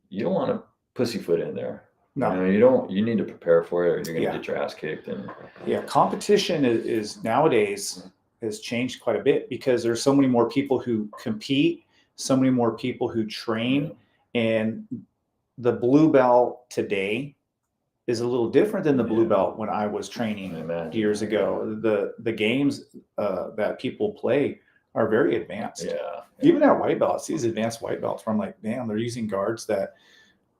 you don't want to pussyfoot in there. No, you don't. You need to prepare for it, or you're going to get your ass kicked. And competition is nowadays has changed quite a bit because there's so many more people who compete, so many more people who train, and the blue belt today is a little different than the blue belt when I was training years ago. The games that people play are very advanced. Even at white belts, these advanced white belts, where I'm like, damn, they're using guards that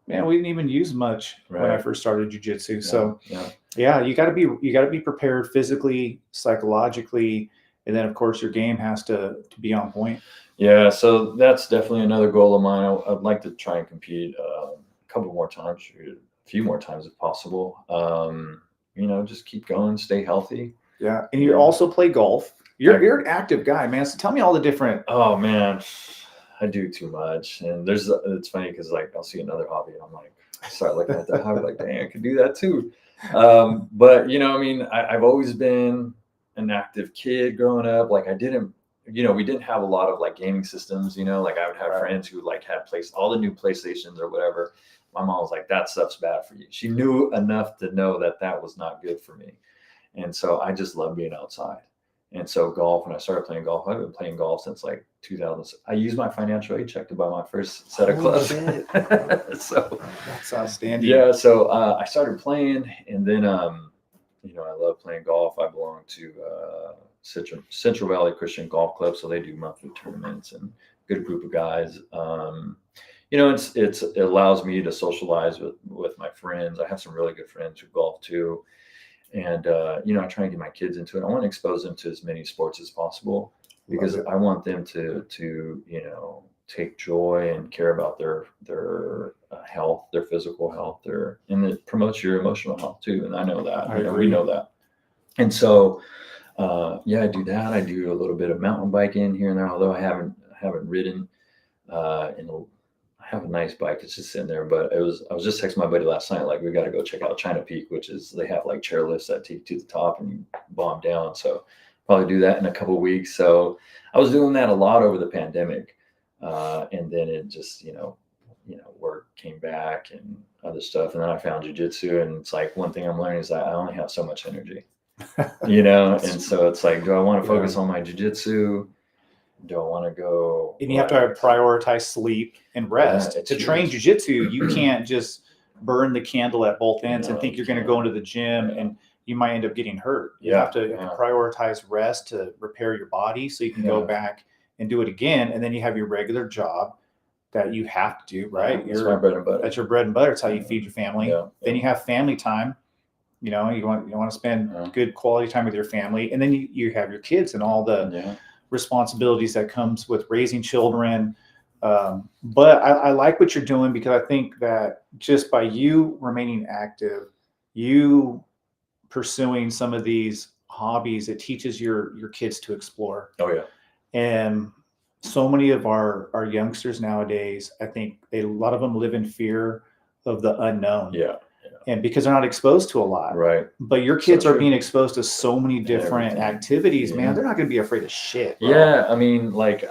man, we didn't even use much when I Right. first started jiu-jitsu. Yeah, So yeah. yeah, you gotta be prepared physically, psychologically, and then of course your game has to be on point. Yeah, so that's definitely another goal of mine. I'd like to try and compete a couple more times, shoot, a few more times if possible. Just keep going, stay healthy. Yeah. And you Yeah. also play golf. You're an active guy, man. So tell me all the different. Oh man, I do too much, and it's funny because like I'll see another hobby, and I'm like, I start looking at that hobby like, dang, I could do that too. But I mean, I've always been an active kid growing up. Like I didn't, we didn't have a lot of like gaming systems. Like I would have Right. friends who like had all the new PlayStations or whatever. My mom was like, that stuff's bad for you. She knew enough to know that that was not good for me, and so I just love being outside. And so golf, when I started playing golf, I've been playing golf since like 2000. I used my financial aid check to buy my first set of Holy clubs. So That's outstanding. yeah, so I started playing, and then I love playing golf. I belong to Central Valley Christian Golf Club, so they do monthly tournaments and good group of guys. It allows me to socialize with my friends. I have some really good friends who golf too. And I try and get my kids into it. I want to expose them to as many sports as possible because I want them to take joy and care about their health, their physical health, and it promotes your emotional health too. And I know that. We know that. And so I do that. I do a little bit of mountain biking here and there, although I haven't ridden. I have a nice bike. It's just sitting there, but I was just texting my buddy last night, like we got to go check out China Peak, which is they have like chair lifts that take you to the top and you bomb down. So probably do that in a couple of weeks. So I was doing that a lot over the pandemic, and then it just work came back and other stuff, and then I found jiu-jitsu, and it's like one thing I'm learning is that I only have so much energy, and so it's like, do I want to focus on my jiu-jitsu? Do I want to go? And you have to prioritize sleep and rest. Yeah, to train jiu-jitsu, you can't just burn the candle at both ends and think you're going to go into the gym and you might end up getting hurt. You have to prioritize rest to repair your body so you can go back and do it again. And then you have your regular job that you have to do, right? That's my bread and butter. That's your bread and butter. It's how you feed your family. Then you have family time. You want to spend good quality time with your family. And then you have your kids and all the responsibilities that comes with raising children. But I like what you're doing because I think that just by you remaining active, you pursuing some of these hobbies, it teaches your kids to explore. Oh yeah. And so many of our youngsters nowadays, I think a lot of them live in fear of the unknown. Yeah. And because they're not exposed to a lot. Right. But your kids are being exposed to so many different activities, man. They're not going to be afraid of shit. Bro. Yeah. I mean, like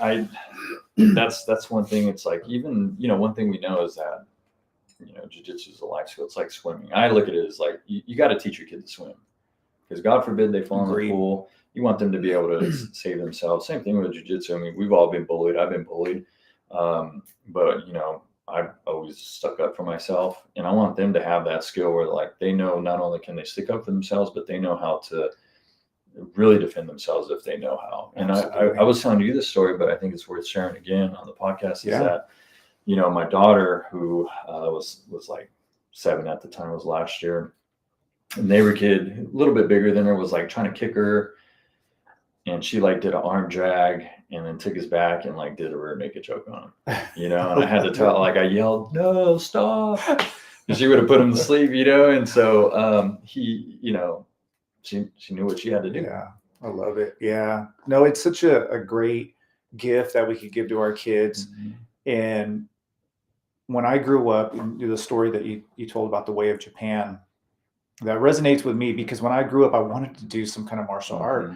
that's one thing. It's like, even, one thing we know is that, jiu-jitsu is a life skill. It's like swimming. I look at it as like, you got to teach your kid to swim because God forbid they fall in the pool. You want them to be able to save themselves. Same thing with jiu-jitsu. I mean, we've all been bullied. I've been bullied. But I've always stuck up for myself, and I want them to have that skill where like they know not only can they stick up for themselves, but they know how to really defend themselves if they know how. And I was telling you this story, but I think it's worth sharing again on the podcast. Is that my daughter, who was like 7 at the time, was last year, a neighbor kid, a little bit bigger than her, was like trying to kick her, and she like did an arm drag and then took his back and like did a rear naked choke on him, and I had to tell, like I yelled, no, stop. And she would have put him to sleep, and so he, she knew what she had to do. Yeah, I love it. Yeah, no, it's such a great gift that we could give to our kids. Mm-hmm. And when I grew up, the story that you told about the way of Japan, that resonates with me because when I grew up, I wanted to do some kind of martial art.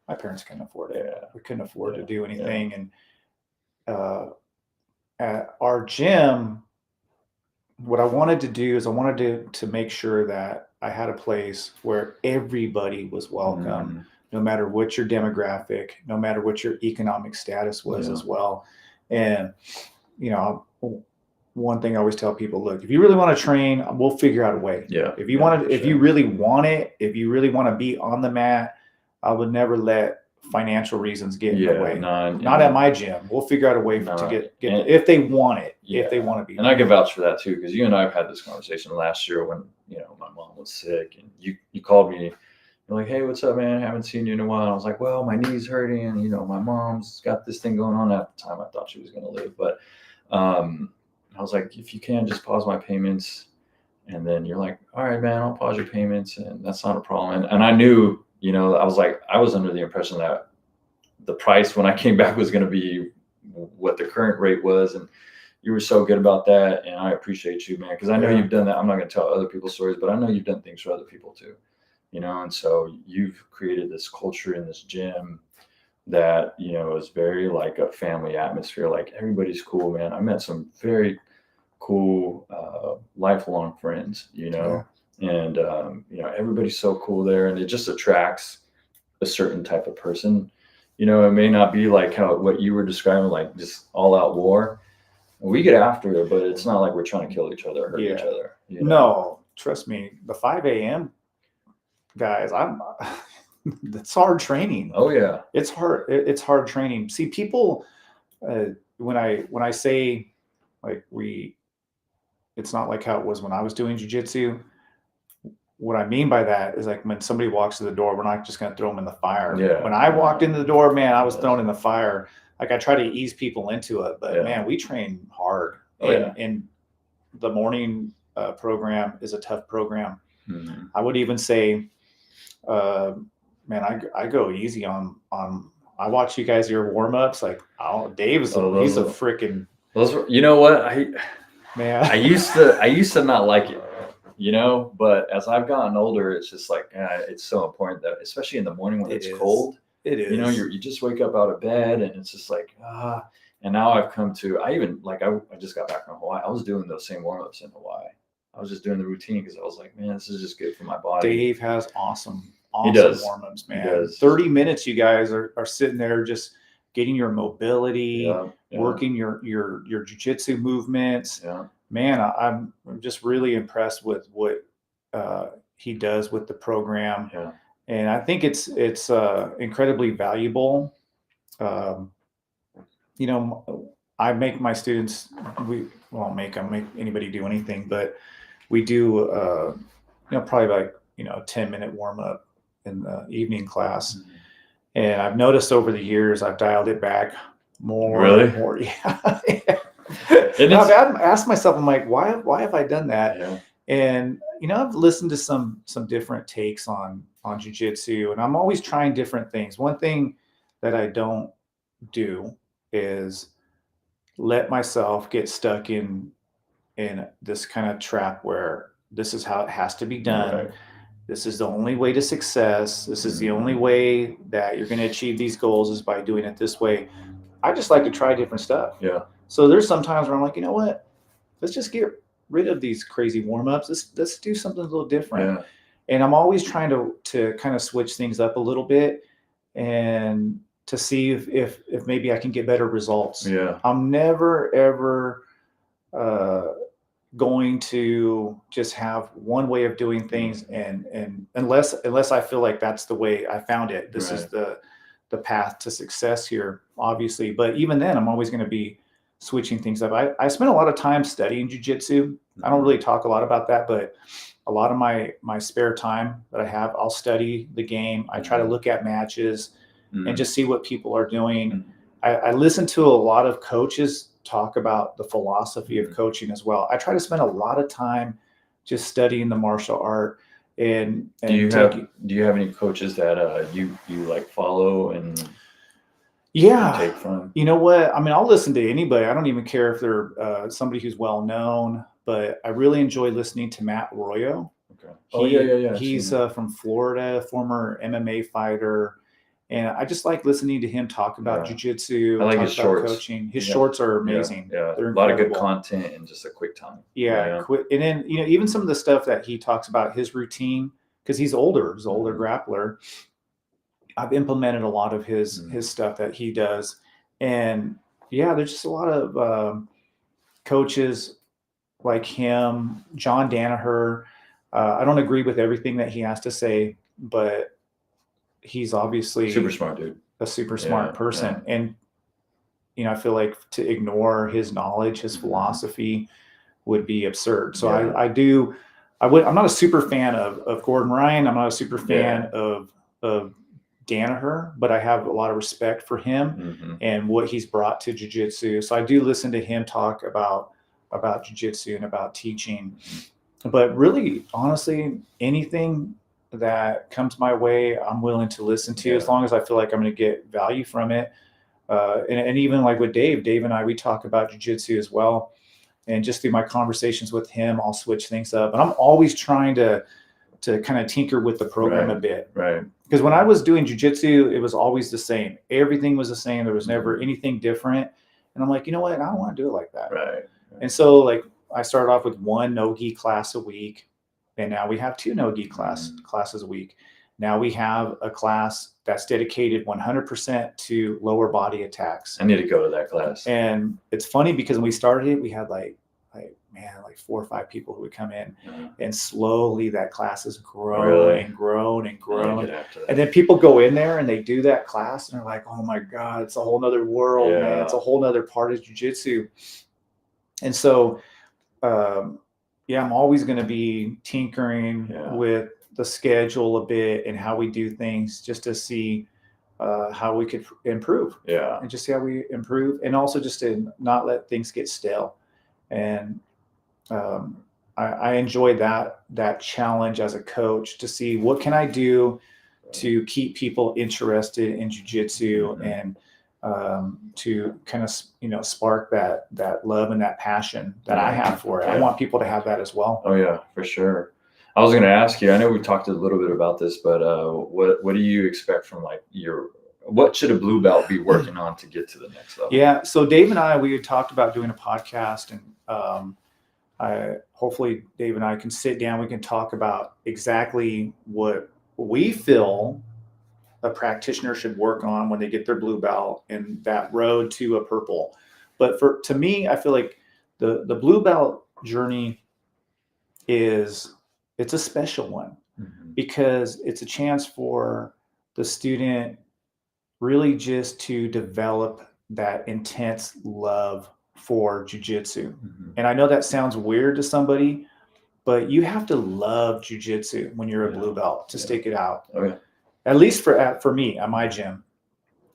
My parents couldn't afford it. Yeah. We couldn't afford to do anything. Yeah. And at our gym, what I wanted to do is I wanted to make sure that I had a place where everybody was welcome, no matter what your demographic, no matter what your economic status was as well. And, one thing I always tell people, look, if you really want to train, we'll figure out a way. Yeah. If you want to, if you really want it, if you really want to be on the mat, I would never let financial reasons get in the way. Not at my gym. We'll figure out a way to get if they want it, if they want to be. And I can vouch for that too, because you and I have had this conversation last year when, my mom was sick and you called me. You're like, hey, what's up, man? I haven't seen you in a while. I was like, well, my knee's hurting and, my mom's got this thing going on. At the time, I thought she was going to live. But I was like, if you can, just pause my payments. And then you're like, all right, man, I'll pause your payments. And that's not a problem. And I knew, I was under the impression that the price when I came back was going to be what the current rate was. And you were so good about that. And I appreciate you, man, because I know you've done that. I'm not going to tell other people's stories, but I know you've done things for other people too. And so you've created this culture in this gym that, is very like a family atmosphere. Like everybody's cool, man. I met some very cool, lifelong friends, and, everybody's so cool there, and it just attracts a certain type of person. It may not be like what you were describing, like just all out war. We get after it, but it's not like we're trying to kill each other, hurt each other. No, trust me, the 5 a.m. guys, that's hard training. Oh yeah. It's hard. It's hard training. See, people, when I say like it's not like how it was when I was doing jiu-jitsu. What I mean by that is like when somebody walks to the door, we're not just going to throw them in the fire. Yeah. When I walked into the door, man, I was thrown in the fire. Like I try to ease people into it, but man, we train hard. And the morning program is a tough program. Mm-hmm. I would even say, man, I go easy on. I watch you guys your warm ups. Like, Dave's he's a freaking. You know what? Man, I used to not like it, but as I've gotten older, it's just like it's so important that, especially in the morning when it's cold, it is. You just wake up out of bed and it's just like And now I've come to. I just got back from Hawaii. I was doing those same warm ups in Hawaii. I was just doing the routine because I was like, man, this is just good for my body. Dave has awesome warm-ups, man. 30 minutes you guys are sitting there just getting your mobility, working your jiu-jitsu movements. Yeah. Man, I'm just really impressed with what he does with the program. Yeah. And I think it's incredibly valuable. I make my students, we won't make anybody do anything, but we do, probably like, 10-minute warm up in the evening class. Mm-hmm. And I've noticed over the years, I've dialed it back more. Really? And more. Yeah. I've asked myself, I'm like, why have I done that? Yeah. And, I've listened to some different takes on jiu-jitsu, and I'm always trying different things. One thing that I don't do is let myself get stuck in this kind of trap where this is how it has to be done. Right. This is the only way to success. This is the only way that you're going to achieve these goals is by doing it this way. I just like to try different stuff. Yeah. So there's some times where I'm like, you know what? Let's just get rid of these crazy warm-ups. Let's do something a little different. Yeah. And I'm always trying to kind of switch things up a little bit and to see if maybe I can get better results. Yeah. I'm never, ever going to just have one way of doing things, and unless I feel like that's the way I found it. This is the path to success here, obviously. But even then, I'm always going to be switching things up. I spent a lot of time studying jiu-jitsu. I don't really talk a lot about that, but a lot of my spare time that I have, I'll study the game. I try to look at matches and just see what people are doing. I listen to a lot of coaches talk about the philosophy of coaching as well. I try to spend a lot of time just studying the martial art. And do you have any coaches that you like follow and take from? You know what? I mean, I'll listen to anybody. I don't even care if they're somebody who's well known, but I really enjoy listening to Matt Royo. Okay. He's from Florida, former MMA fighter. And I just like listening to him talk about jiu-jitsu. I like his shorts. Coaching. His shorts are amazing. Yeah. They're a lot of good content in just a quick time. Quick. And then, even some of the stuff that he talks about, his routine, because he's older. He's an older grappler. I've implemented a lot of his stuff that he does. And there's just a lot of coaches like him, John Danaher. I don't agree with everything that he has to say, but he's obviously super smart dude. a super smart person. And, I feel like to ignore his knowledge, his philosophy would be absurd. So I'm not a super fan of Gordon Ryan. I'm not a super fan of Danaher, but I have a lot of respect for him and what he's brought to jiu-jitsu. So I do listen to him talk about jiu-jitsu and about teaching. But really, honestly, anything that comes my way, I'm willing to listen to as long as I feel like I'm going to get value from it. And even like with Dave and I, we talk about jiu-jitsu as well. And just through my conversations with him, I'll switch things up. And I'm always trying to kind of tinker with the program a bit. Right. Because when I was doing jiu-jitsu, it was always the same. Everything was the same. There was never anything different. And I'm like, you know what? I don't want to do it like that. Right. And so like I started off with one no-gi class a week. And now we have two no-gi classes a week. Now we have a class that's dedicated 100% to lower body attacks. I need to go to that class. And it's funny because when we started it, we had like 4 or 5 people who would come in, and slowly that class has grown and grown and grown. And then people go in there and they do that class and they're like, oh my God, it's a whole nother world, man. It's a whole nother part of jiu-jitsu. And so, I'm always going to be tinkering with the schedule a bit and how we do things just to see how we could improve. And just see how we improve, and also just to not let things get stale. And I enjoy that challenge as a coach to see what can I do to keep people interested in jiu-jitsu and to kind of spark that love and that passion that I have for it. I want people to have that as well. Oh yeah, for sure. I was going to ask you, I know we talked a little bit about this, but what do you expect from like what should a blue belt be working on to get to the next level? Yeah. So Dave and I, we had talked about doing a podcast, and hopefully Dave and I can sit down. We can talk about exactly what we feel a practitioner should work on when they get their blue belt and that road to a purple. But to me, I feel like the blue belt journey it's a special one because it's a chance for the student really just to develop that intense love for jiu-jitsu. And I know that sounds weird to somebody, but you have to love jiu-jitsu when you're a blue belt to stick it out. At least for me at my gym,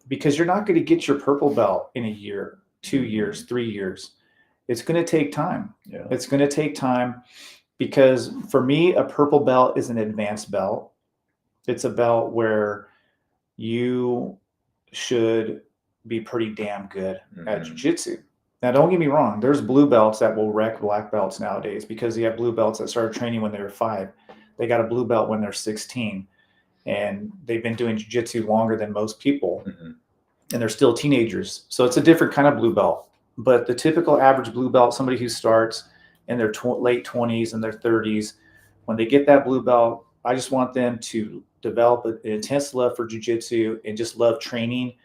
because you're not going to get your purple belt in a year, 2 years, 3 years. It's going to take time. It's going to take time, because for me, a purple belt is an advanced belt. It's a belt where you should be pretty damn good at jiu-jitsu. Now, don't get me wrong. There's blue belts that will wreck black belts nowadays, because you have blue belts that started training when they were 5. They got a blue belt when they're 16. And they've been doing jiu-jitsu longer than most people, and they're still teenagers. So it's a different kind of blue belt. But the typical average blue belt, somebody who starts in their late 20s and their 30s, when they get that blue belt, I just want them to develop an intense love for jiu-jitsu and just love training.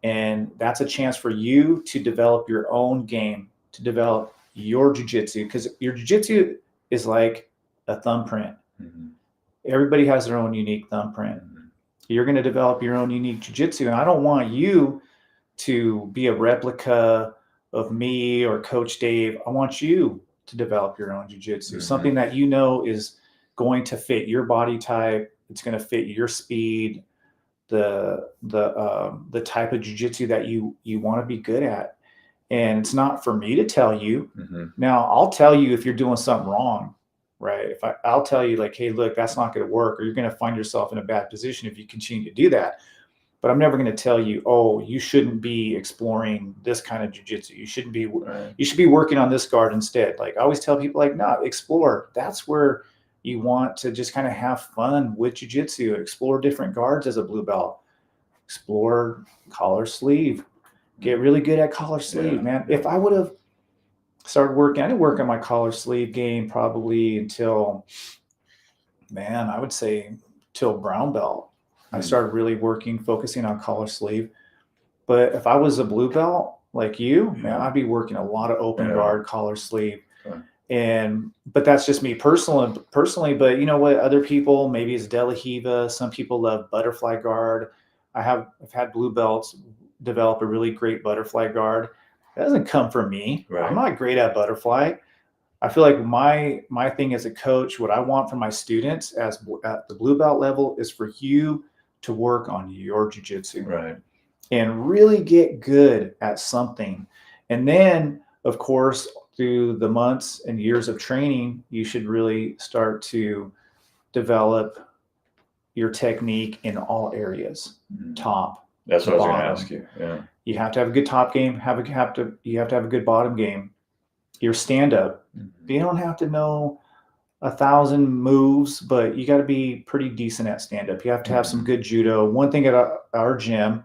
And that's a chance for you to develop your own game, to develop your jiu-jitsu, because your jiu-jitsu is like a thumbprint. Everybody has their own unique thumbprint. You're going to develop your own unique jiu-jitsu. And I don't want you to be a replica of me or Coach Dave. I want you to develop your own jiu-jitsu, something that you know is going to fit your body type. It's going to fit your speed, the type of jiu-jitsu that you want to be good at. And it's not for me to tell you. Now, I'll tell you if you're doing something wrong. Right. If I'll tell you like, hey, look, that's not going to work, or you're going to find yourself in a bad position if you continue to do that. But I'm never going to tell you, oh, you shouldn't be exploring this kind of jiu-jitsu. You shouldn't be, you should be working on this guard instead. Like I always tell people, like, no, explore. That's where you want to just kind of have fun with jiu-jitsu, explore different guards as a blue belt, explore collar sleeve, get really good at collar sleeve, man. If I would have started working, I didn't work on my collar sleeve game probably until, man, I would say till brown belt. I started really focusing on collar sleeve. But if I was a blue belt like you, man, I'd be working a lot of open guard, collar sleeve. But that's just me personally. But you know what? Other people, maybe it's De La Hiva. Some people love butterfly guard. I've had blue belts develop a really great butterfly guard. That doesn't come from me. Right. I'm not great at butterfly. I feel like my thing as a coach, what I want from my students as at the blue belt level is for you to work on your jiu-jitsu. Right. And really get good at something. And then, of course, through the months and years of training, you should really start to develop your technique in all areas. Top. That's what I was going to bottom. ask you. Yeah. You have to have a good top game. You have to have a good bottom game. Your stand up. You don't have to know 1,000 moves, but you got to be pretty decent at stand up. You have to have some good judo. One thing at our gym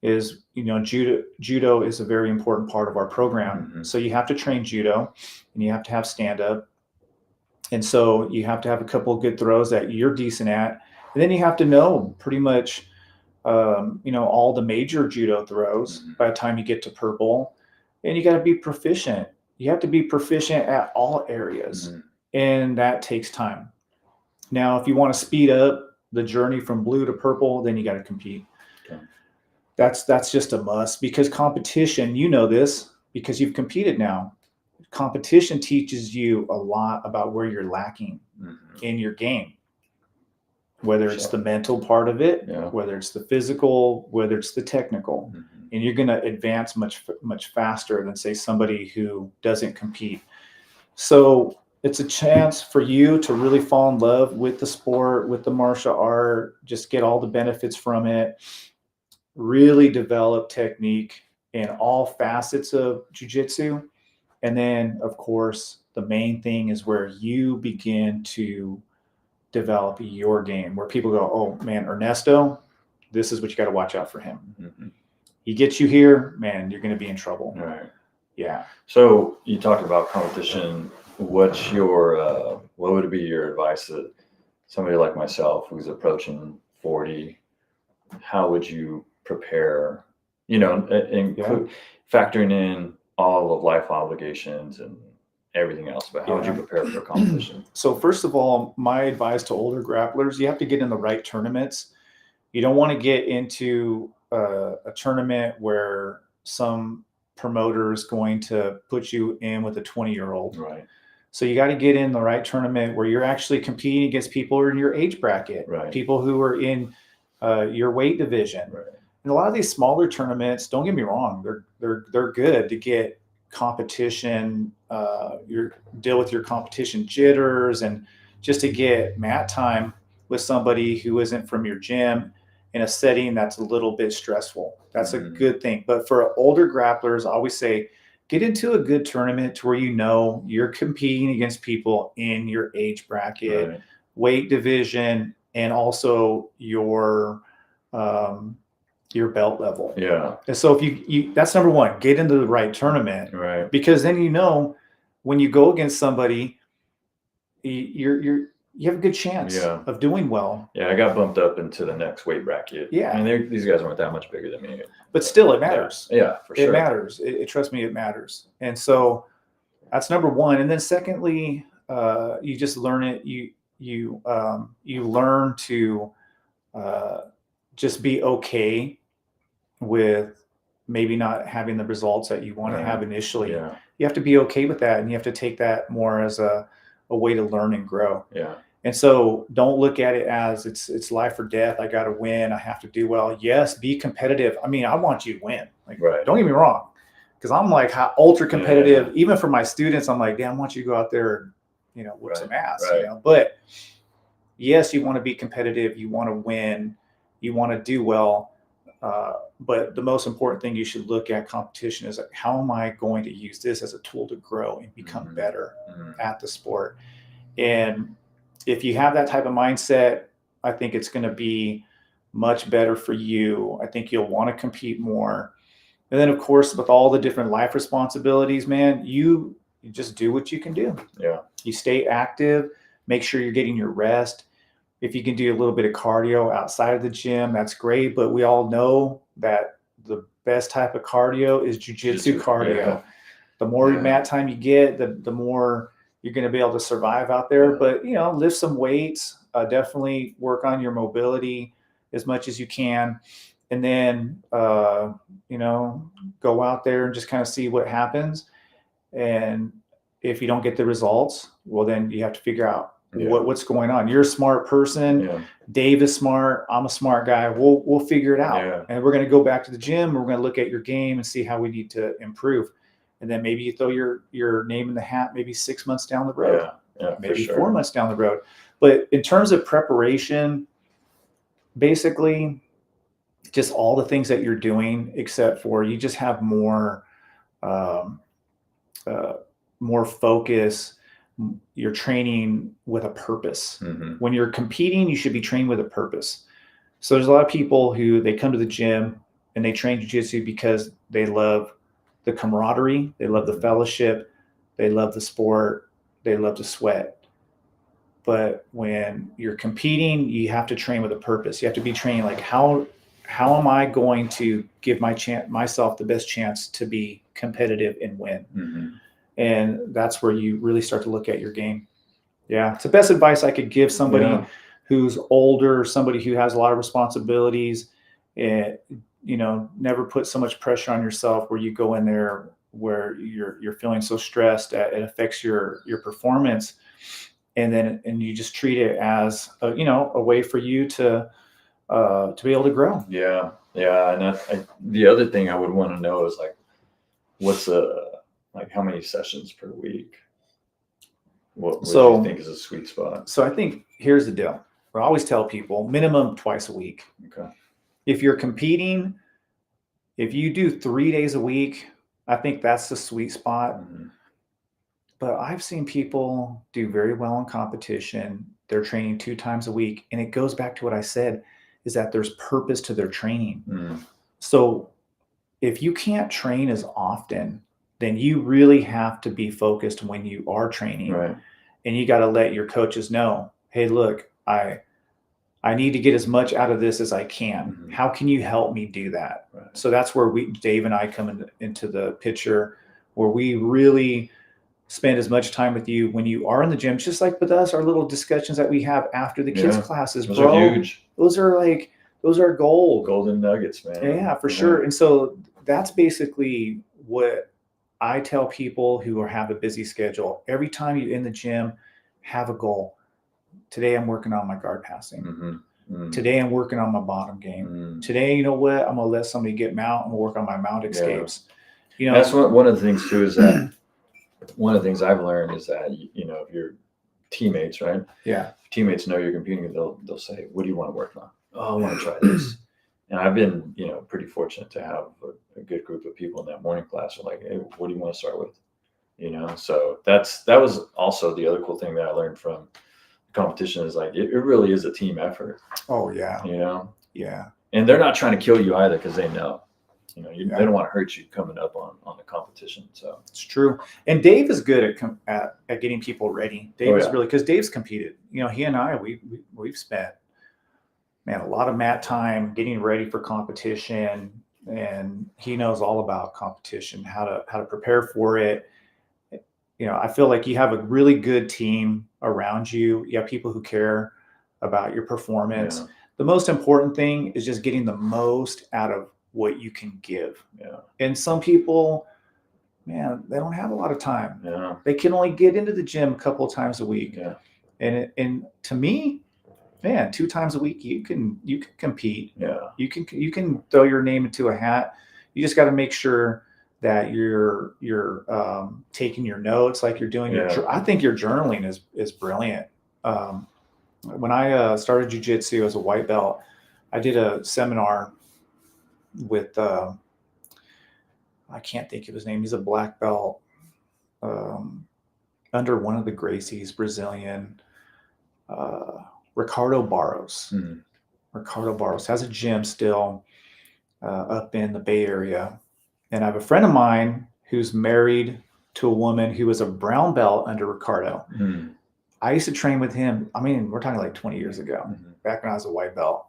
is, judo is a very important part of our program. So you have to train judo, and you have to have stand up. And so you have to have a couple of good throws that you're decent at. And then you have to know pretty much, all the major judo throws by the time you get to purple. And you got to be proficient. You have to be proficient at all areas. And that takes time. Now, if you want to speed up the journey from blue to purple, then you got to compete. Okay. That's just a must, because competition, this because you've competed now. Competition teaches you a lot about where you're lacking in your game, whether it's the mental part of it, whether it's the physical, whether it's the technical, and you're going to advance much faster than, say, somebody who doesn't compete. So it's a chance for you to really fall in love with the sport, with the martial art, just get all the benefits from it, really develop technique in all facets of jiu-jitsu. And then, of course, the main thing is where you begin to develop your game, where people go, oh, man, Ernesto, this is what you got to watch out for him. He gets you here, man, you're going to be in trouble. Right. Yeah. So you talked about competition. What's your, what would be your advice to somebody like myself who's approaching 40? How would you prepare, factoring in all of life obligations and everything else, but how would you prepare for competition? So first of all, my advice to older grapplers, you have to get in the right tournaments. You don't want to get into a tournament where some promoter is going to put you in with a 20-year-old. Right. So you got to get in the right tournament where you're actually competing against people who are in your age bracket, people who are in your weight division. Right. And a lot of these smaller tournaments, don't get me wrong, they're good to get competition, deal with your competition jitters, and just to get mat time with somebody who isn't from your gym in a setting that's a little bit stressful. That's a good thing. But for older grapplers, I always say, get into a good tournament to where you're competing against people in your age bracket, weight division, and also your belt level. Yeah. And so if you that's number one, get into the right tournament. Right. Because then when you go against somebody, you have a good chance of doing well. Yeah, I got bumped up into the next weight bracket. Yeah. I mean, these guys weren't that much bigger than me. But still, it matters. Yeah, for sure. It matters. Trust me, it matters. And so that's number one. And then secondly, you just learn it. You learn to just be okay with maybe not having the results that you want to have initially. Yeah. You have to be okay with that, and you have to take that more as a way to learn and grow. Yeah. And so don't look at it as it's life or death. I got to win. I have to do well. Yes, be competitive. I mean, I want you to win. Like, don't get me wrong, because I'm like ultra competitive. Even for my students, I'm like, damn, I want you to go out there and whip some ass. But yes, you want to be competitive. You want to win. You want to do well. But the most important thing you should look at competition is, like, how am I going to use this as a tool to grow and become better at the sport? And if you have that type of mindset, I think it's going to be much better for you. I think you'll want to compete more. And then, of course, with all the different life responsibilities, man, you just do what you can do. Yeah. You stay active, make sure you're getting your rest. If you can do a little bit of cardio outside of the gym, that's great. But we all know that the best type of cardio is jiu-jitsu cardio. Yeah. The more mat time you get, the more you're going to be able to survive out there. But, lift some weights, definitely work on your mobility as much as you can. and then, go out there and just kind of see what happens. And if you don't get the results, well, then you have to figure out what's going on. You're a smart person. Yeah. Dave is smart. I'm a smart guy. We'll figure it out. Yeah. And we're going to go back to the gym. We're going to look at your game and see how we need to improve. And then maybe you throw your name in the hat, maybe 6 months down the road, maybe 4 months down the road. But in terms of preparation, basically just all the things that you're doing, except for you just have more focus. You're training with a purpose. When you're competing, you should be trained with a purpose. So there's a lot of people who they come to the gym and they train jiu-jitsu because they love the camaraderie, they love the fellowship, they love the sport, they love to sweat. But when you're competing, you have to train with a purpose. You have to be training like how am I going to give myself the best chance to be competitive and win? And that's where you really start to look at your game. Yeah, it's the best advice I could give somebody who's older, somebody who has a lot of responsibilities, and never put so much pressure on yourself where you go in there where you're feeling so stressed that it affects your performance, and you just treat it as a way for you to be able to grow. Yeah. And the other thing I would want to know is like, what's how many sessions per week? What do you think is a sweet spot? So I think here's the deal. I always tell people minimum twice a week. Okay. If you're competing, if you do 3 days a week, I think that's the sweet spot. But I've seen people do very well in competition. They're training 2 times a week. And it goes back to what I said, is that there's purpose to their training. So if you can't train as often, then you really have to be focused when you are training. Right. And you got to let your coaches know, hey, look, I need to get as much out of this as I can. How can you help me do that? Right. So that's where Dave and I come into the picture, where we really spend as much time with you when you are in the gym, just like with us, our little discussions that we have after the kids' classes, those are huge. Those are gold. Golden nuggets, man. Yeah, for sure. And so that's basically what I tell people who have a busy schedule. Every time you're in the gym, have a goal. Today I'm working on my guard passing. Today I'm working on my bottom game. Today, you know what? I'm gonna let somebody get mount and work on my mount escapes. That's one of the things too, is that one of the things I've learned is that if your teammates, right? Yeah. If teammates know you're competing, they'll say, "What do you want to work on?" "Oh, I want to try this." And I've been pretty fortunate to have a good group of people in that morning class. Are like, "Hey, what do you want to start with?" So that was also the other cool thing that I learned from competition, is like it really is a team effort. Oh yeah. Yeah. And they're not trying to kill you either, because they know, they don't want to hurt you coming up on the competition. So it's true. And Dave is good at getting people ready. Dave is really, because Dave's competed. He and I we've spent a lot of mat time getting ready for competition, and he knows all about competition, how to prepare for it. I feel like you have a really good team around you. You have people who care about your performance. Yeah. The most important thing is just getting the most out of what you can give. Yeah. And some people, man, they don't have a lot of time. Yeah. They can only get into the gym a couple of times a week. Yeah. And to me, man, 2 times a week you can compete. Yeah. You can throw your name into a hat. You just got to make sure that you're taking your notes, like you're doing I think your journaling is brilliant. When I started jiu-jitsu as a white belt, I did a seminar with I can't think of his name. He's a black belt under one of the Gracies, Brazilian, Ricardo Barros. Ricardo Barros has a gym still up in the Bay Area. And I have a friend of mine who's married to a woman who was a brown belt under Ricardo. I used to train with him. I mean, we're talking like 20 years ago, back when I was a white belt.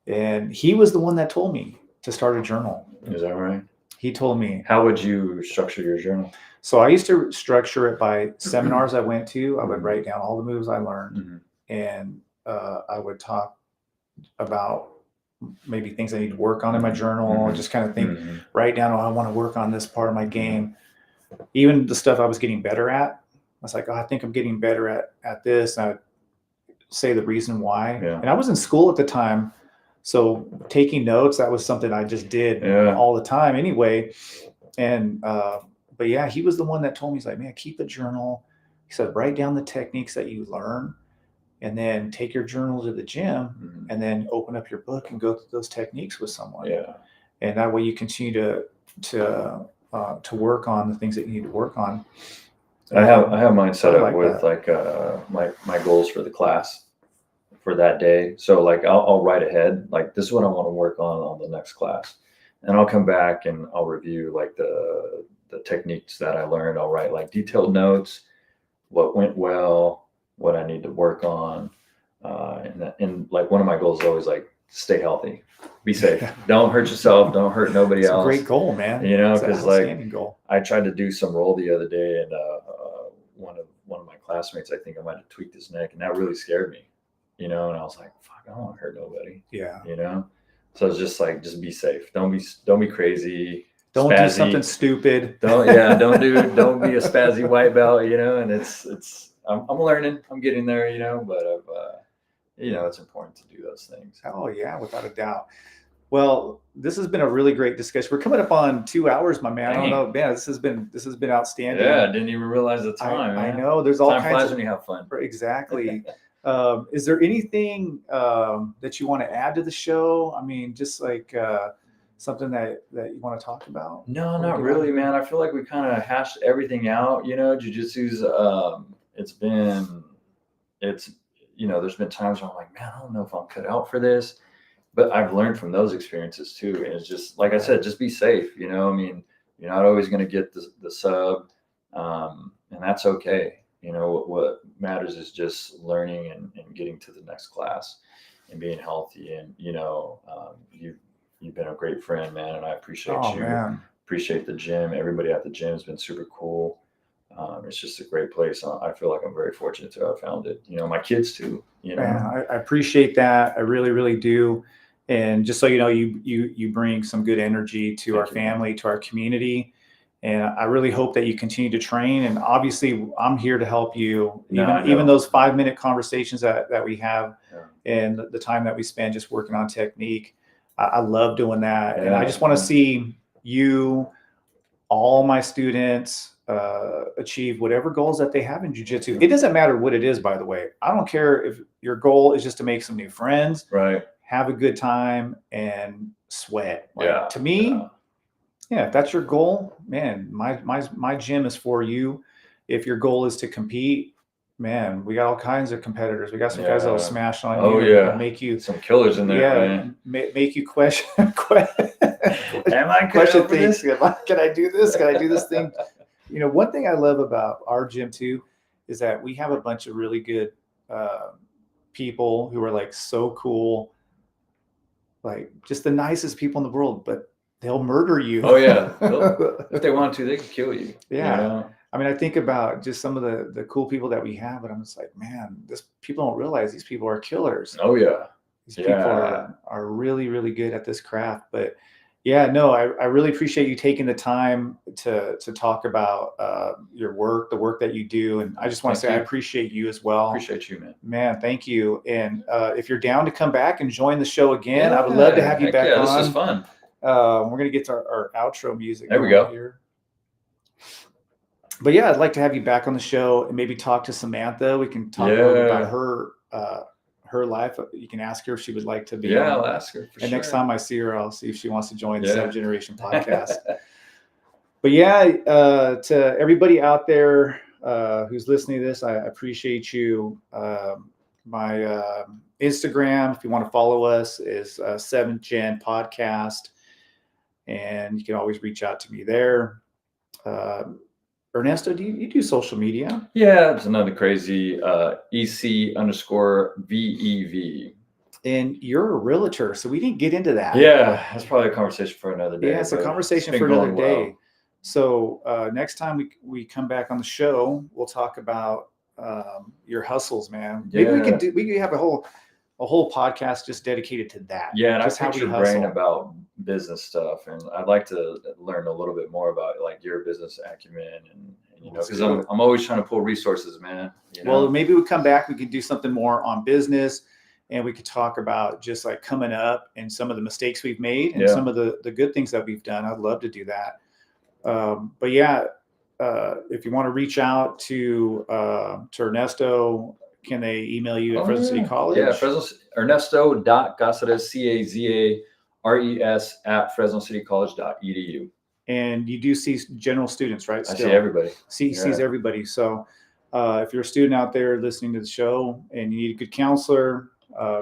And he was the one that told me to start a journal. Is that right? He told me. How would you structure your journal? So I used to structure it by seminars I went to. I would write down all the moves I learned. And I would talk about maybe things I need to work on in my journal, just kind of think, write down, oh, I want to work on this part of my game. Even the stuff I was getting better at, I was like, oh, I think I'm getting better at this. And I would say the reason why. Yeah. And I was in school at the time, so taking notes, that was something I just did all the time anyway. And but yeah, he was the one that told me, he's like, man, keep a journal. He said, write down the techniques that you learn, and then take your journal to the gym, and then open up your book and go through those techniques with someone. Yeah. And that way you continue to work on the things that you need to work on. I have mine set up like with that. like my goals for the class for that day. So like I'll write ahead, like this is what I want to work on the next class, and I'll come back and I'll review like the techniques that I learned. I'll write like detailed notes, what went well, what I need to work on, and like one of my goals is always like stay healthy, be safe, don't hurt yourself, don't hurt nobody It's else. a great goal, man. You know, It's an because like outstanding goal. I tried to do some roll the other day, and one of my classmates, I think I might have tweaked his neck, and that really scared me. You know, and I was like, "Fuck, I don't want to hurt nobody." Yeah. You know, so it's just like, just be safe. Don't be crazy. Don't spazzy. do something stupid. Don't be a spazzy white belt. You know, and I'm learning. I'm getting there. You know, but you know, it's important to do those things. Oh yeah, without a doubt. Well, this has been a really great discussion. We're coming up on 2 hours, my man. Dang. I don't know, man. This has been outstanding. Yeah, I didn't even realize the time. I know. There's all time kinds flies of when you have fun. Exactly. Is there anything that you want to add to the show? I mean, just like something that you want to talk about? No, not really, man. I feel like we kind of hashed everything out. You know, jiu-jitsu's it's you know, there's been times where I'm like, man, I don't know if I'm cut out for this, but I've learned from those experiences too. And it's just like I said, just be safe. You know, I mean, you're not always going to get the sub, and that's okay. You know, what matters is just learning and getting to the next class and being healthy. And, you know, you've been a great friend, man. And I appreciate you. Man. Appreciate the gym. Everybody at the gym has been super cool. It's just a great place. I feel like I'm very fortunate to have found it. You know, my kids too, you know. Man, I appreciate that. I really, really do. And just so you know, you bring some good energy to our family, to our community. And I really hope that you continue to train. And obviously, I'm here to help you. Even those 5-minute conversations that we have, and the time that we spend just working on technique, I love doing that. And I just want to see you, all my students, achieve whatever goals that they have in jiu-jitsu. It doesn't matter what it is, by the way. I don't care if your goal is just to make some new friends, right? Have a good time and sweat. Like, to me, if that's your goal, man, my gym is for you. If your goal is to compete, man, we got all kinds of competitors. We got some guys that'll smash on you and make you some killers in there. Man. Make you question. Am I question things? Can I do this? Can I do this thing? You know, one thing I love about our gym too is that we have a bunch of really good people who are like so cool, like just the nicest people in the world, but they'll murder you. Oh yeah, if they want to, they can kill you. Yeah, you know? I mean, I think about just some of the cool people that we have, and I'm just like, man, people don't realize these people are killers. Oh yeah, these people are really, really good at this craft. But yeah, no, I really appreciate you taking the time to talk about your work, the work that you do. And I just want to say I appreciate you as well. Appreciate you, man. Man, thank you. And if you're down to come back and join the show again, I would love to have you back on. This is fun. We're going to get to our outro music. There we go. Here. But yeah, I'd like to have you back on the show and maybe talk to Samantha. We can talk a little bit about her life. You can ask her if she would like to be on. I'll ask her for sure. And next time I see her, I'll see if she wants to join the 7th Generation podcast. But yeah, to everybody out there who's listening to this, I appreciate you. My Instagram, if you want to follow us, is 7th Gen Podcast. And you can always reach out to me there. Ernesto, do you do social media? Yeah, it's another crazy EC_VEV. And you're a realtor, so we didn't get into that. Yeah, that's probably a conversation for another day. Yeah, it's a conversation for another day. Well. So next time we come back on the show, we'll talk about your hustles, man. Maybe we can have a whole a whole podcast just dedicated to that. Yeah, and just I pick your brain about business stuff, and I'd like to learn a little bit more about like your business acumen, and you know, because I'm always trying to pull resources, man. You know? Well, maybe we come back, we could do something more on business, and we could talk about just like coming up and some of the mistakes we've made and some of the good things that we've done. I'd love to do that. But yeah, if you want to reach out to Ernesto, can they email you at Fresno City College? Yeah, Ernesto.Cazares, CAZARES@FresnoCityCollege.edu. And you do see general students, right? I see everybody. Sees everybody. So if you're a student out there listening to the show and you need a good counselor,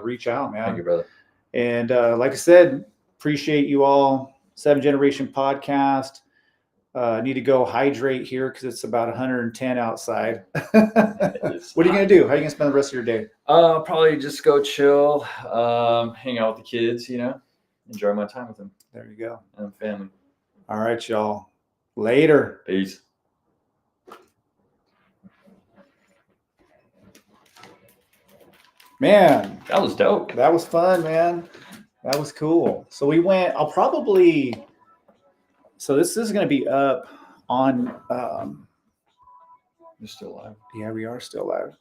reach out, man. Thank you, brother. And like I said, appreciate you all. 7 Generation Podcast. Need to go hydrate here because it's about 110 outside. What are you going to do? How are you going to spend the rest of your day? Probably just go chill, hang out with the kids, you know, enjoy my time with them. There you go. And family. All right, y'all. Later. Peace. Man. That was dope. That was fun, man. That was cool. So we went, so this is going to be up on. You're still live. Yeah, we are still live.